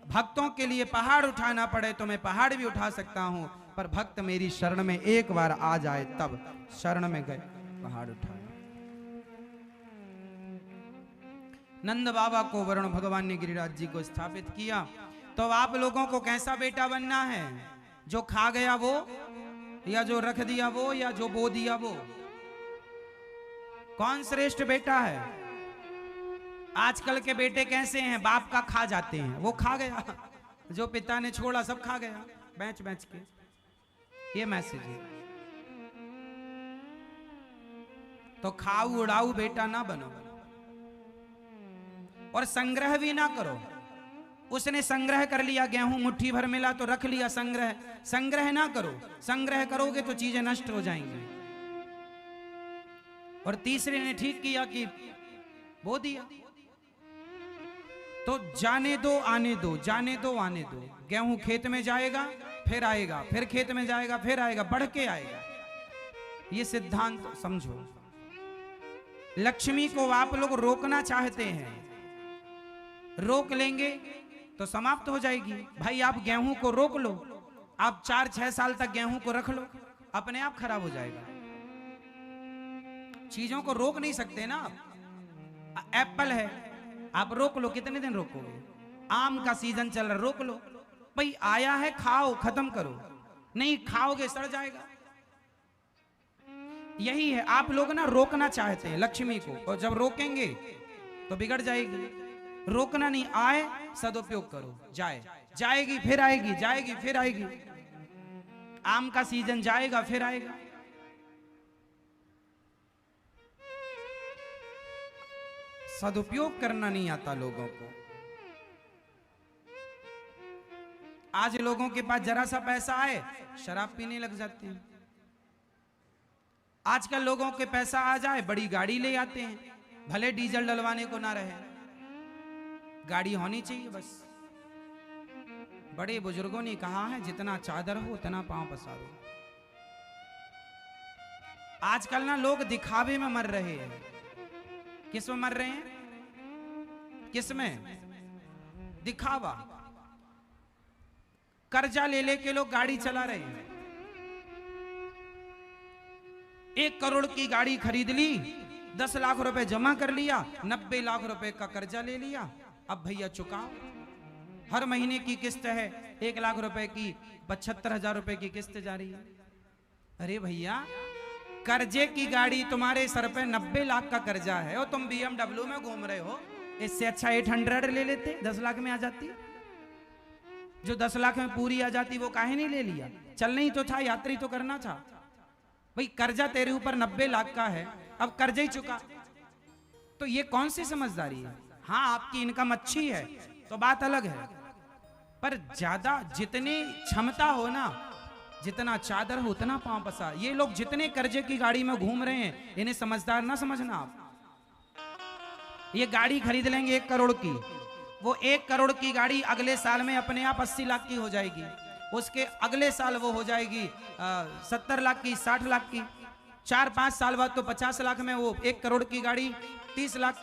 भक्तों के लिए पहाड़ उठाना पड़े तो मैं पहाड़ भी उठा सकता हूं, पर भक्त मेरी शरण में एक बार आ जाए तब। शरण में गए, पहाड़ उठाए। नंद बाबा को वरुण भगवान ने गिरिराज जी को स्थापित किया। तो आप लोगों को कैसा बेटा बनना है? जो खा गया वो, या जो रख दिया वो, या जो बो दिया वो? कौन श्रेष्ठ बेटा है? आजकल के बेटे कैसे हैं? बाप का खा जाते हैं, वो खा गया, जो पिता ने छोड़ा सब खा गया बेच बेच के। ये मैसेज है। तो खाऊ उड़ाऊ बेटा ना बनो, और संग्रह भी ना करो। उसने संग्रह कर लिया, गेहूं मुट्ठी भर मिला तो रख लिया, संग्रह ना करो। संग्रह करोगे तो चीजें नष्ट हो जाएंगी। और तीसरे ने ठीक किया कि बो दिया। तो जाने दो आने दो, जाने दो आने दो। गेहूं खेत में जाएगा फिर आएगा, फिर खेत में जाएगा फिर आएगा, बढ़ के आएगा। ये सिद्धांत समझो। लक्ष्मी को आप लोग रोकना चाहते हैं, रोक लेंगे तो समाप्त हो जाएगी। भाई आप गेहूं को रोक लो, आप 4-6 साल तक गेहूं को रख लो, अपने आप खराब हो जाएगा। चीजों को रोक नहीं सकते ना आप। एप्पल है, आप रोक लो, कितने दिन रोकोगे? आम का सीजन चल रहा, रोक लो। भाई आया है, खाओ, खत्म करो। नहीं खाओगे सड़ जाएगा। यही है, आप लोग ना रोकना चाहते हैं लक्ष्मी को, और जब रोकेंगे तो बिगड़ जाएगी। रोकना नहीं, आए सदुपयोग करो, जाएगी फिर आएगी, जाएगी फिर आएगी। आम का सीजन जाएगा फिर आएगा। सदुपयोग करना नहीं आता लोगों को। आज लोगों के पास जरा सा पैसा आए शराब पीने लग जाते हैं। आजकल लोगों के पैसा आ जाए बड़ी गाड़ी ले आते हैं, भले डीजल डलवाने को ना रहे, गाड़ी होनी चाहिए बस। बड़े बुजुर्गों ने कहा है जितना चादर हो उतना पांव पसारो। आजकल ना लोग दिखावे में मर रहे हैं। किस में मर रहे हैं? किस में? दिखावा। कर्जा ले लेके लोग गाड़ी चला रहे हैं। 1 करोड़ की गाड़ी खरीद ली, 10 लाख रुपए जमा कर लिया, 90 लाख रुपए का कर्जा ले लिया। अब भैया चुकाओ। हर महीने की किस्त है 1 लाख रुपए की, 75,000 रुपए की किस्त जा रही है। अरे भैया कर्जे की गाड़ी तुम्हारे सर पे 90 लाख का कर्जा है और तुम BMW में घूम रहे हो। इससे अच्छा 800 ले लेते, 10 लाख में आ जाती। जो 10 लाख में पूरी आ जाती वो काहे नहीं ले लिया? चलना ही तो था, यात्री तो करना था। भाई कर्जा तेरे ऊपर 90 लाख का है, अब कर्जा ही चुका। तो ये कौन सी समझदारी है? हाँ आपकी इनकम अच्छी है तो बात अलग है, पर ज्यादा जितनी क्षमता हो ना, जितना चादर हो उतना पांव पसार। ये लोग जितने कर्जे की गाड़ी में घूम रहे हैं इन्हें समझदार ना समझना आप। ये गाड़ी खरीद लेंगे 1 करोड़ की, वो 1 करोड़ की गाड़ी अगले साल में अपने आप 80 लाख की हो जाएगी। उसके अगले साल वो हो जाएगी 70 लाख की, 60 लाख की। 4-5 साल बाद तो 50 लाख में वो 1 करोड़ की गाड़ी 30 लाख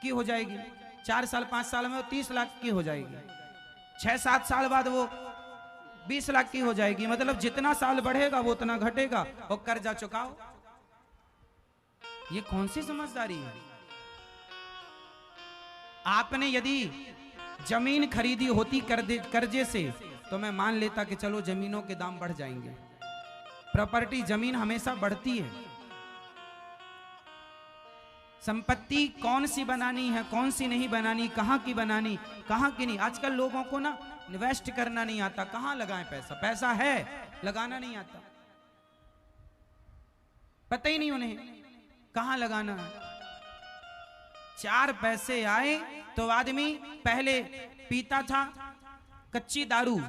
की हो जाएगी। 4 साल 5 साल में वो 30 लाख की हो जाएगी। 6-7 साल बाद वो 20 लाख की हो जाएगी। मतलब जितना साल बढ़ेगा वो उतना घटेगा और कर्जा चुकाओ। ये कौन सी समझदारी है? आपने यदि जमीन खरीदी होती कर्जे से तो मैं मान लेता कि चलो जमीनों के दाम बढ़ जाएंगे। प्रॉपर्टी जमीन हमेशा बढ़ती है। संपत्ति कौन सी बनानी है, कौन सी नहीं बनानी, कहां की बनानी, कहां की नहीं। आजकल लोगों को ना इन्वेस्ट करना नहीं आता, कहां लगाएं पैसा। पैसा है लगाना नहीं आता, पता ही नहीं उन्हें कहां लगाना है। 4 पैसे आए तो आदमी पहले पीता था कच्ची दारू,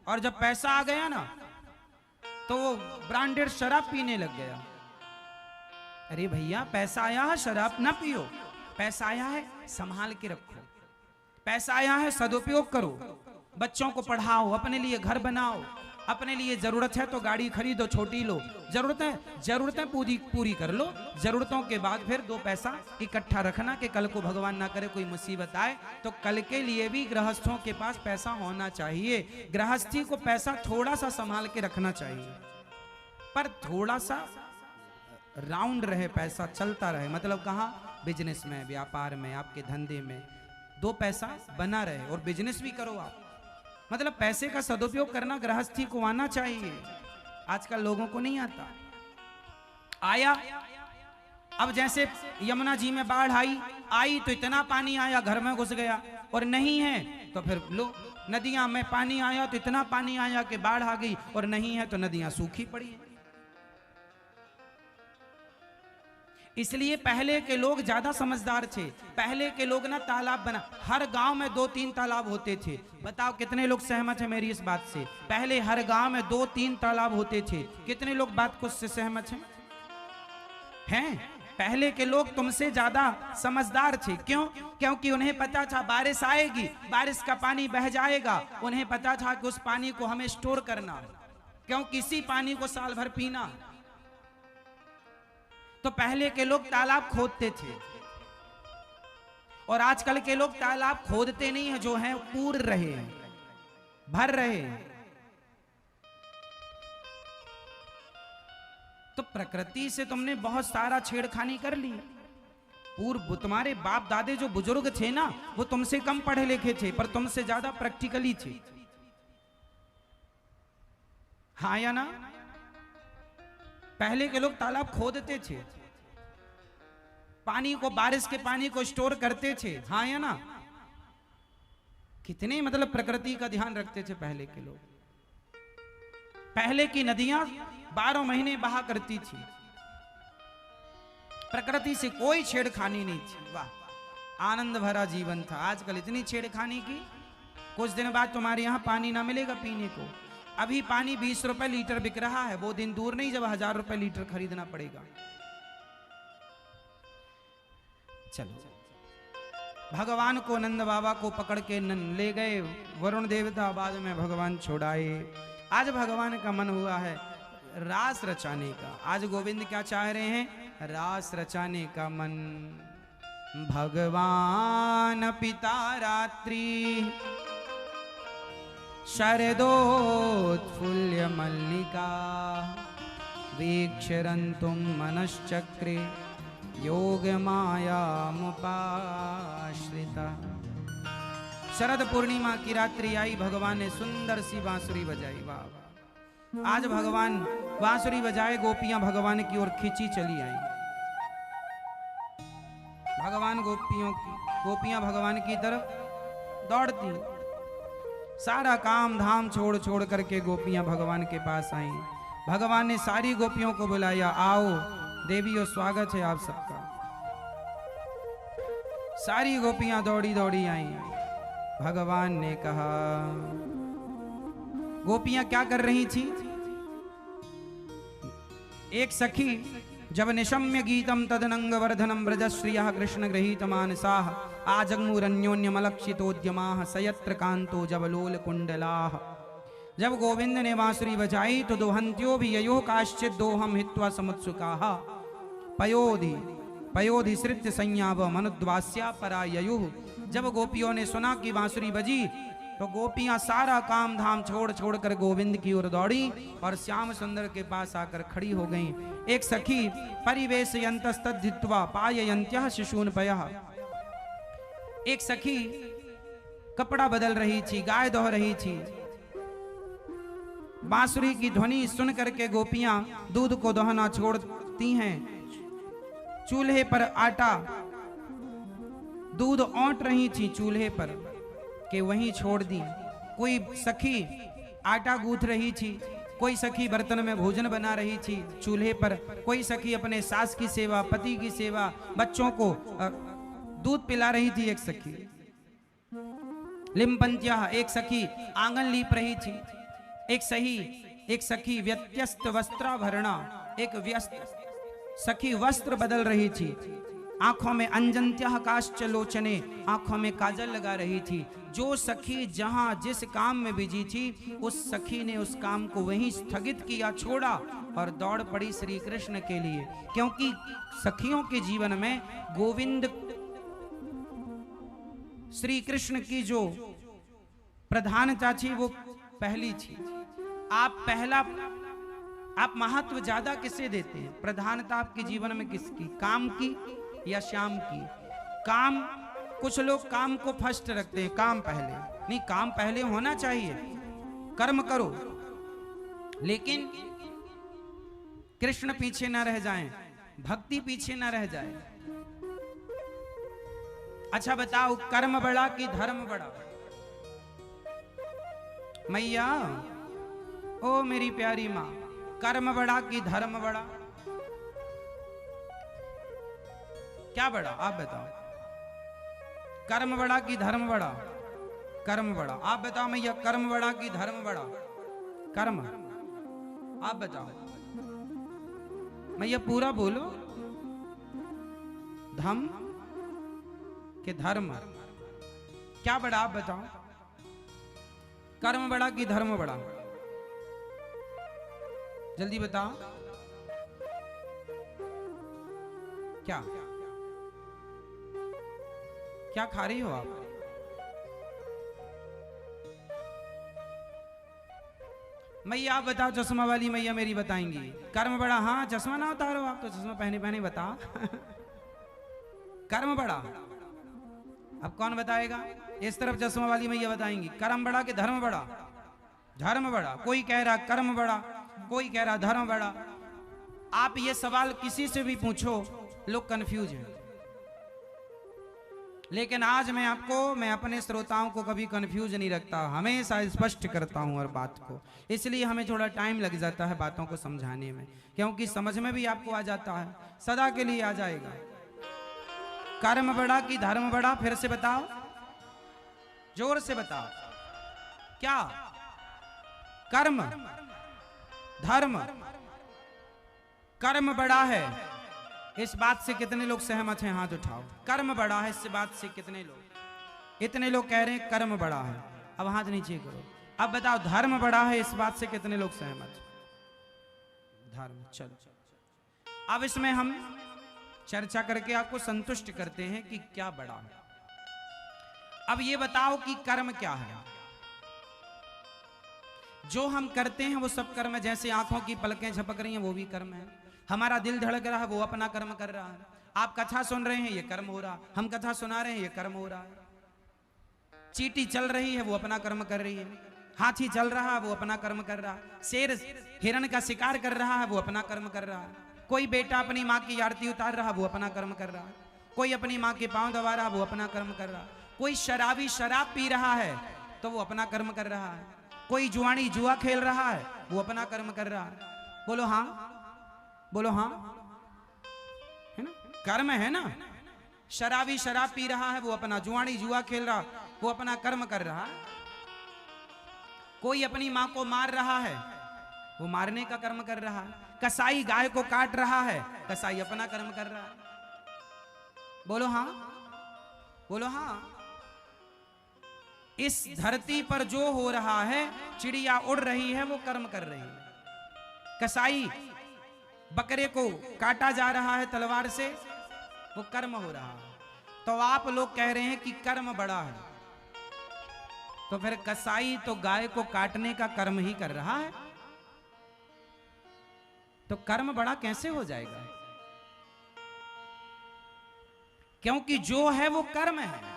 और जब पैसा आ गया ना तो वो ब्रांडेड शराब पीने लग गया। अरे भैया पैसा आया है शराब ना पियो, पैसा आया है संभाल के रखो, पैसा आया है सदुपयोग करो, बच्चों को पढ़ाओ, अपने लिए घर बनाओ, अपने लिए जरूरत है तो गाड़ी खरीदो, छोटी लो, जरूरतें पूरी कर लो। जरूरतों के बाद फिर 2 पैसा इकट्ठा रखना कि कल को भगवान ना करे कोई मुसीबत आए तो कल के लिए भी गृहस्थों के पास पैसा होना चाहिए। गृहस्थी को पैसा थोड़ा सा संभाल के रखना चाहिए, पर थोड़ा सा राउंड रहे, पैसा चलता रहे। मतलब कहाँ? बिजनेस में, व्यापार में, आपके धंधे में 2 पैसा बना रहे और बिजनेस भी करो आप। मतलब पैसे का सदुपयोग करना गृहस्थी को आना चाहिए। आजकल लोगों को नहीं आता। आया, अब जैसे यमुना जी में बाढ़ आई तो इतना पानी आया घर में घुस गया, और नहीं है तो फिर लो नदियां में पानी आया तो इतना पानी आया कि बाढ़ आ गई, और नहीं है तो नदियां सूखी पड़ी हैं। इसलिए पहले के लोग ज्यादा समझदार थे। पहले के लोग ना तालाब बना, हर गांव में 2-3 तालाब होते थे। बताओ कितने लोग सहमत हैं मेरी इस बात से? पहले हर गांव में 2-3 तालाब होते थे। कितने लोग बात को से सहमत हैं? पहले के लोग तुमसे ज्यादा समझदार थे। क्यों? क्योंकि उन्हें पता था बारिश आएगी, बारिश का पानी बह जाएगा। उन्हें पता था कि उस पानी को हमें स्टोर करना, क्योंकि इसी पानी को साल भर पीना। तो पहले के लोग तालाब खोदते थे, और आजकल के लोग तालाब खोदते नहीं है, जो है पूर रहे हैं, भर रहे हैं। तो प्रकृति से तुमने बहुत सारा छेड़खानी कर ली। पूर्व तुम्हारे बाप दादे जो बुजुर्ग थे ना, वो तुमसे कम पढ़े लिखे थे, पर तुमसे ज्यादा प्रैक्टिकली थे। हाँ या ना? पहले के लोग तालाब खोदते थे, पानी को, बारिश के पानी को स्टोर करते थे। हाँ या ना? कितने मतलब प्रकृति का ध्यान रखते थे पहले के लोग। पहले की नदियां 12 महीने बहा करती थी, प्रकृति से कोई छेड़खानी नहीं थी। वाह, आनंद भरा जीवन था। आजकल इतनी छेड़खानी की, कुछ दिन बाद तुम्हारे यहां पानी ना मिलेगा पीने को। अभी पानी 20 रुपए लीटर बिक रहा है, वो दिन दूर नहीं जब 1000 रुपए लीटर खरीदना पड़ेगा। चलो, भगवान को नंद बाबा को पकड़ के ले गए वरुण देवता, बाद में भगवान छोड़ाए। आज भगवान का मन हुआ है रास रचाने का। आज गोविंद क्या चाह रहे हैं? रास रचाने का मन। भगवान पिता रात्रि शरदोत्फुल्य मल्लिका वीक्षरन्तुं मनश्चक्रे योग मायामुपाश्रिता। शरद पूर्णिमा की रात्रि आई, भगवान ने सुंदर सी बांसुरी बजाई। वाह वाह, आज भगवान बांसुरी बजाए, गोपियां भगवान की ओर खींची चली आई। भगवान गोपियां भगवान की तरफ दौड़ती। सारा काम धाम छोड़ छोड़ करके गोपियां भगवान के पास आई। भगवान ने सारी गोपियों को बुलाया, आओ देवियों, स्वागत है आप सबका। सारी गोपियां दौड़ी दौड़ी आई। भगवान ने कहा, गोपियां क्या कर रही थी? एक सखी जब निशम्य गीतम तदनंग वर्धनम ब्रजश्रियः कृष्ण गृहीत मानसाः आजग्मुरन्योन्यमलक्षितोद्यमाः सयत्र कांतो जबलोल कुंडलाः। जब गोविंद ने बांसुरी बजाई तो दोहंत्यो भी ययो काश्चित दोहम हित्वा समुत्सुकाः पयोधि पयोधि श्रित्य संयाव मनुद्वास्या पराययुः। जब गोपियों ने सुना कि बांसुरी बजी तो गोपियां सारा काम धाम छोड़ छोड़ कर गोविंद की ओर दौड़ी और श्याम सुंदर के पास आकर खड़ी हो गईं। एक सखी परिवेशयन्तस्तद्धित्वा पाययन्त्यः शिशूनपयः। एक सखी कपड़ा बदल रही थी, गाय दोह रही थी। बांसुरी की ध्वनि सुन करके गोपियां दूध को दोहना छोड़ती हैं। चूल्हे पर आटा दूध औंट रही थी, चूल्हे पर के वहीं छोड़ दी। कोई सखी आटा गूंथ रही थी, कोई सखी बर्तन में भोजन बना रही थी चूल्हे पर, कोई सखी अपने सास की सेवा, पति की सेवा, बच्चों को दूध पिला रही थी। एक सखी लिम्पंत्या, एक सखी आंगन लीप रही थी। एक सखी व्यत्यस्त वस्त्राभरणा, एक व्यस्त सखी वस्त्र बदल रही थी। आंखों में अंजंत्या काश्च लोचने, आंखों में काजल लगा रही थी। जो सखी जहां जिस काम में बिजी थी, उस सखी ने उस काम को वहीं स्थगित किया, छोड़ा और दौड़ पड़ी श्री कृष्ण के लिए। क्योंकि सखियों के जीवन में गोविंद श्री कृष्ण की जो प्रधानता थी वो पहली थी। आप महत्व ज्यादा किसे देते हैं? प्रधानता आपके जीवन में किसकी? काम की या श्याम की? काम, कुछ लोग काम को फर्स्ट रखते हैं, काम पहले। नहीं, काम पहले होना चाहिए, कर्म करो, लेकिन कृष्ण पीछे ना रह जाएं, भक्ति पीछे ना रह जाए। अच्छा बताओ, कर्म बड़ा कि धर्म बड़ा? मैया, ओ मेरी प्यारी माँ, कर्म बड़ा कि धर्म बड़ा? क्या बड़ा? आप बताओ। कर्म बड़ा कि धर्म बड़ा? कर्म बड़ा। आप बताओ मैया, कर्म बड़ा कि धर्म बड़ा? कर्म। आप बताओ मैया, पूरा बोलो। धम कि धर्म? क्या बड़ा? आप बताओ। कर्म बड़ा कि धर्म बड़ा? जल्दी बताओ। क्या क्या खा रही हो आप? मैया आप बताओ, चश्मा वाली मैया मेरी बताएंगी। कर्म बड़ा? हाँ, चश्मा ना उतारो आप तो, चश्मा पहने पहने बताओ। कर्म बड़ा? अब कौन बताएगा? इस तरफ चश्मा वाली मैया बताएंगी। कर्म बड़ा कि धर्म बड़ा? धर्म बड़ा। कोई कह रहा कर्म बड़ा, कोई कह रहा धर्म बड़ा। आप ये सवाल किसी से भी पूछो, लोग कंफ्यूज हैं। लेकिन आज मैं अपने श्रोताओं को कभी कंफ्यूज नहीं रखता, हमेशा स्पष्ट करता हूं हर बात को। इसलिए हमें थोड़ा टाइम लग जाता है बातों को समझाने में, क्योंकि समझ में भी आपको आ जाता है, सदा के लिए आ जाएगा। कर्म बड़ा कि धर्म बड़ा, फिर से बताओ, जोर से बताओ, क्या? कर्म, धर्म, कर्म बड़ा है, इस बात से कितने लोग सहमत हैं? हाथ उठाओ। कर्म बड़ा है, इस बात से कितने लोग? इतने लोग कह रहे हैं कर्म बड़ा है। अब हाथ नीचे करो। अब बताओ धर्म बड़ा है, इस बात से कितने लोग सहमत? धर्म। चलो अब इसमें हम चर्चा करके आपको संतुष्ट करते हैं कि क्या बड़ा है। अब ये बताओ कि कर्म क्या है? जो हम करते हैं वो सब कर्म है। जैसे आंखों की पलकें झपक रही हैं, वो भी कर्म है। हमारा दिल धड़क रहा है, वो अपना कर्म कर रहा है। आप कथा सुन रहे हैं, ये कर्म हो रहा। हम कथा सुना रहे हैं, ये कर्म हो रहा है। चींटी चल रही है, वो अपना कर्म कर रही है। हाथी चल रहा है, वो अपना कर्म कर रहा है। शेर हिरण का शिकार कर रहा है, वो अपना कर्म कर रहा है। कोई बेटा अपनी माँ की आरती उतार रहा, वो अपना कर्म कर रहा है। कोई अपनी माँ के पांव दबा रहा, वो अपना कर्म कर रहा है। कोई शराबी शराब पी रहा है, तो वो अपना कर्म कर रहा है। कोई जुआनी जुआ खेल रहा है, वो अपना कर्म कर रहा है। बोलो हाँ, बोलो हाँ, है ना? कर्म है ना। शराबी शराब पी रहा है, वो अपना, जुआनी जुआ खेल रहा, वो अपना कर्म कर रहा है। कोई अपनी मां को मार रहा है, वो मारने का कर्म कर रहा है। कसाई गाय को काट रहा है, कसाई अपना कर्म कर रहा है। बोलो हाँ, बोलो हाँ। इस धरती पर जो हो रहा है, चिड़िया उड़ रही है, वो कर्म कर रही है। कसाई बकरे को काटा जा रहा है तलवार से, वो कर्म हो रहा है। तो आप लोग कह रहे हैं कि कर्म बड़ा है, तो फिर कसाई तो गाय को काटने का कर्म ही कर रहा है, तो कर्म बड़ा कैसे हो जाएगा? क्योंकि जो है वो कर्म है।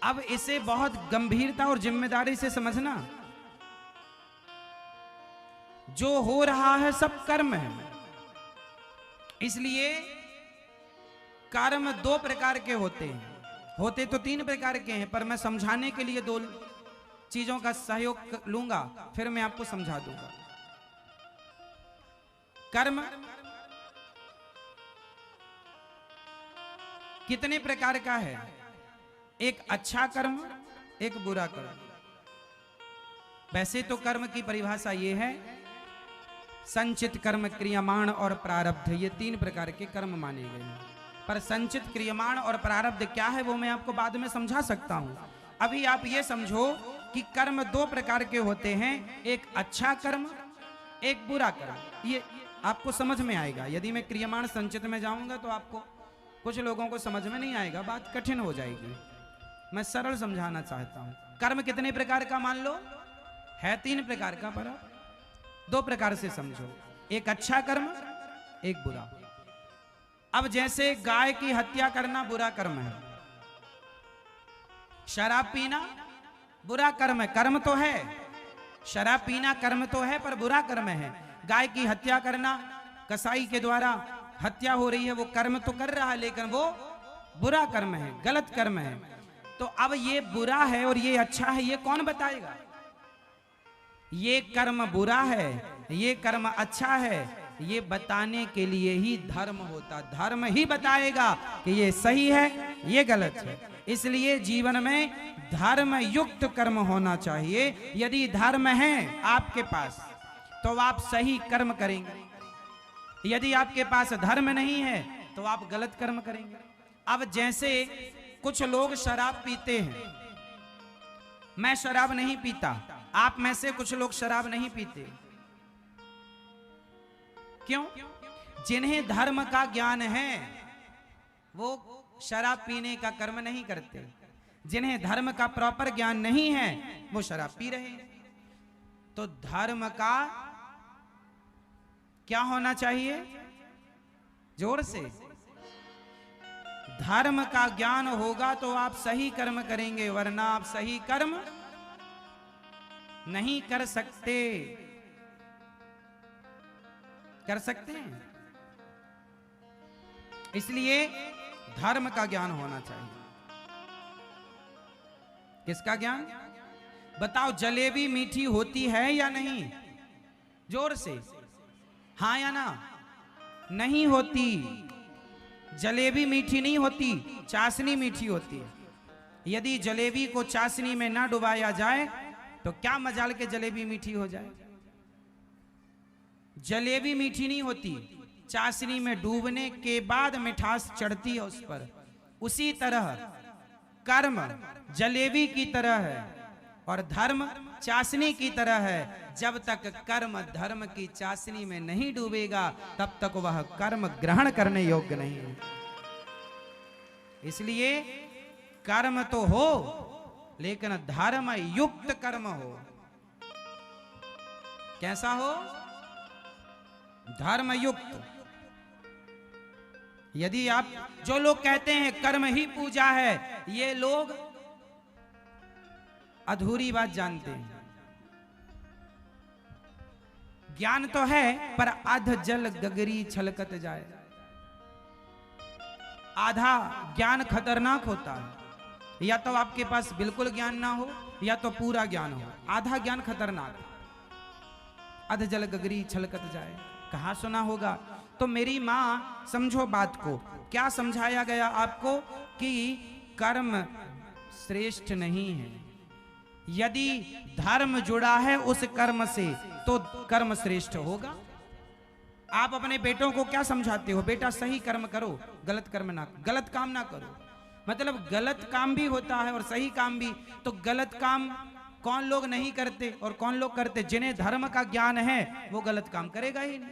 अब इसे बहुत गंभीरता और जिम्मेदारी से समझना। जो हो रहा है सब कर्म है। इसलिए कर्म दो प्रकार के होते हैं। होते तो तीन प्रकार के हैं, पर मैं समझाने के लिए दो चीजों का सहयोग लूंगा, फिर मैं आपको समझा दूंगा। कर्म कितने प्रकार का है? एक अच्छा कर्म, एक बुरा कर्म। वैसे तो कर्म की परिभाषा ये है, संचित कर्म, क्रियमाण और प्रारब्ध, ये तीन प्रकार के कर्म माने गए हैं। पर संचित, क्रियमाण और प्रारब्ध क्या है वो मैं आपको बाद में समझा सकता हूं। अभी आप ये समझो कि कर्म दो प्रकार के होते हैं, एक अच्छा कर्म, एक बुरा कर्म। ये आपको समझ में आएगा। यदि मैं क्रियमाण संचित में जाऊंगा तो आपको, कुछ लोगों को समझ में नहीं आएगा, बात कठिन हो जाएगी। मैं सरल समझाना चाहता हूं। कर्म कितने प्रकार का मान लो? है तीन प्रकार का, पर दो प्रकार से समझो, एक अच्छा कर्म, एक बुरा। अब जैसे गाय की हत्या करना बुरा कर्म है, शराब पीना बुरा कर्म है। कर्म तो है, शराब पीना कर्म तो है, पर बुरा कर्म है। गाय की हत्या करना, कसाई के द्वारा हत्या हो रही है, वो कर्म तो कर रहा है, लेकिन वो बुरा कर्म है, गलत कर्म है। तो अब ये बुरा है और ये अच्छा है, ये कौन बताएगा? ये कर्म बुरा है, ये कर्म अच्छा है, ये बताने के लिए ही धर्म होता। धर्म ही बताएगा कि ये सही है, ये गलत है। इसलिए जीवन में धर्म युक्त कर्म होना चाहिए। यदि धर्म है आपके पास तो आप सही कर्म करेंगे, यदि आपके पास धर्म नहीं है तो आप गलत कर्म करेंगे। अब जैसे कुछ लोग शराब पीते हैं, मैं शराब नहीं पीता, आप में से कुछ लोग शराब नहीं पीते। क्यों? जिन्हें धर्म का ज्ञान है वो शराब पीने का कर्म नहीं करते। जिन्हें धर्म का प्रॉपर ज्ञान नहीं है वो शराब पी रहे हैं। तो धर्म का क्या होना चाहिए? जोर से। धर्म का ज्ञान होगा तो आप सही कर्म करेंगे, वरना आप सही कर्म नहीं कर सकते। कर सकते हैं? इसलिए धर्म का ज्ञान होना चाहिए। किसका ज्ञान? बताओ, जलेबी मीठी होती है या नहीं? जोर से, हाँ या ना? नहीं होती। जलेबी मीठी नहीं होती, चाशनी मीठी होती है। यदि जलेबी को चाशनी में ना डुबाया जाए तो क्या मजाल के जलेबी मीठी हो जाए? जलेबी मीठी नहीं होती, चाशनी में डूबने के बाद मिठास चढ़ती है उस पर। उसी तरह कर्म जलेबी की तरह है और धर्म चाशनी की तरह है। जब तक कर्म धर्म की चाशनी में नहीं डूबेगा तब तक वह कर्म ग्रहण करने योग्य नहीं है। इसलिए कर्म तो हो, लेकिन धर्म युक्त कर्म हो। कैसा हो? धर्म युक्त। यदि आप, जो लोग कहते हैं कर्म ही पूजा है, ये लोग अधूरी बात जानते हैं। ज्ञान तो है पर अध जल गगरी छलकत जाए। आधा ज्ञान खतरनाक होता है। या तो आपके पास बिल्कुल ज्ञान ना हो या तो पूरा ज्ञान हो। आधा ज्ञान खतरनाक। अध जल गगरी छलकत जाए, कहाँ सुना होगा? तो मेरी माँ, समझो बात को। क्या समझाया गया आपको? कि कर्म श्रेष्ठ नहीं है। यदि धर्म जुड़ा है उस कर्म से तो कर्म श्रेष्ठ होगा। आप अपने बेटों को क्या समझाते हो? बेटा सही कर्म करो, गलत कर्म ना, गलत काम ना करो। मतलब गलत काम भी होता है और सही काम भी। तो गलत काम कौन लोग नहीं करते और कौन लोग करते? जिन्हें धर्म का ज्ञान है वो गलत काम करेगा ही नहीं।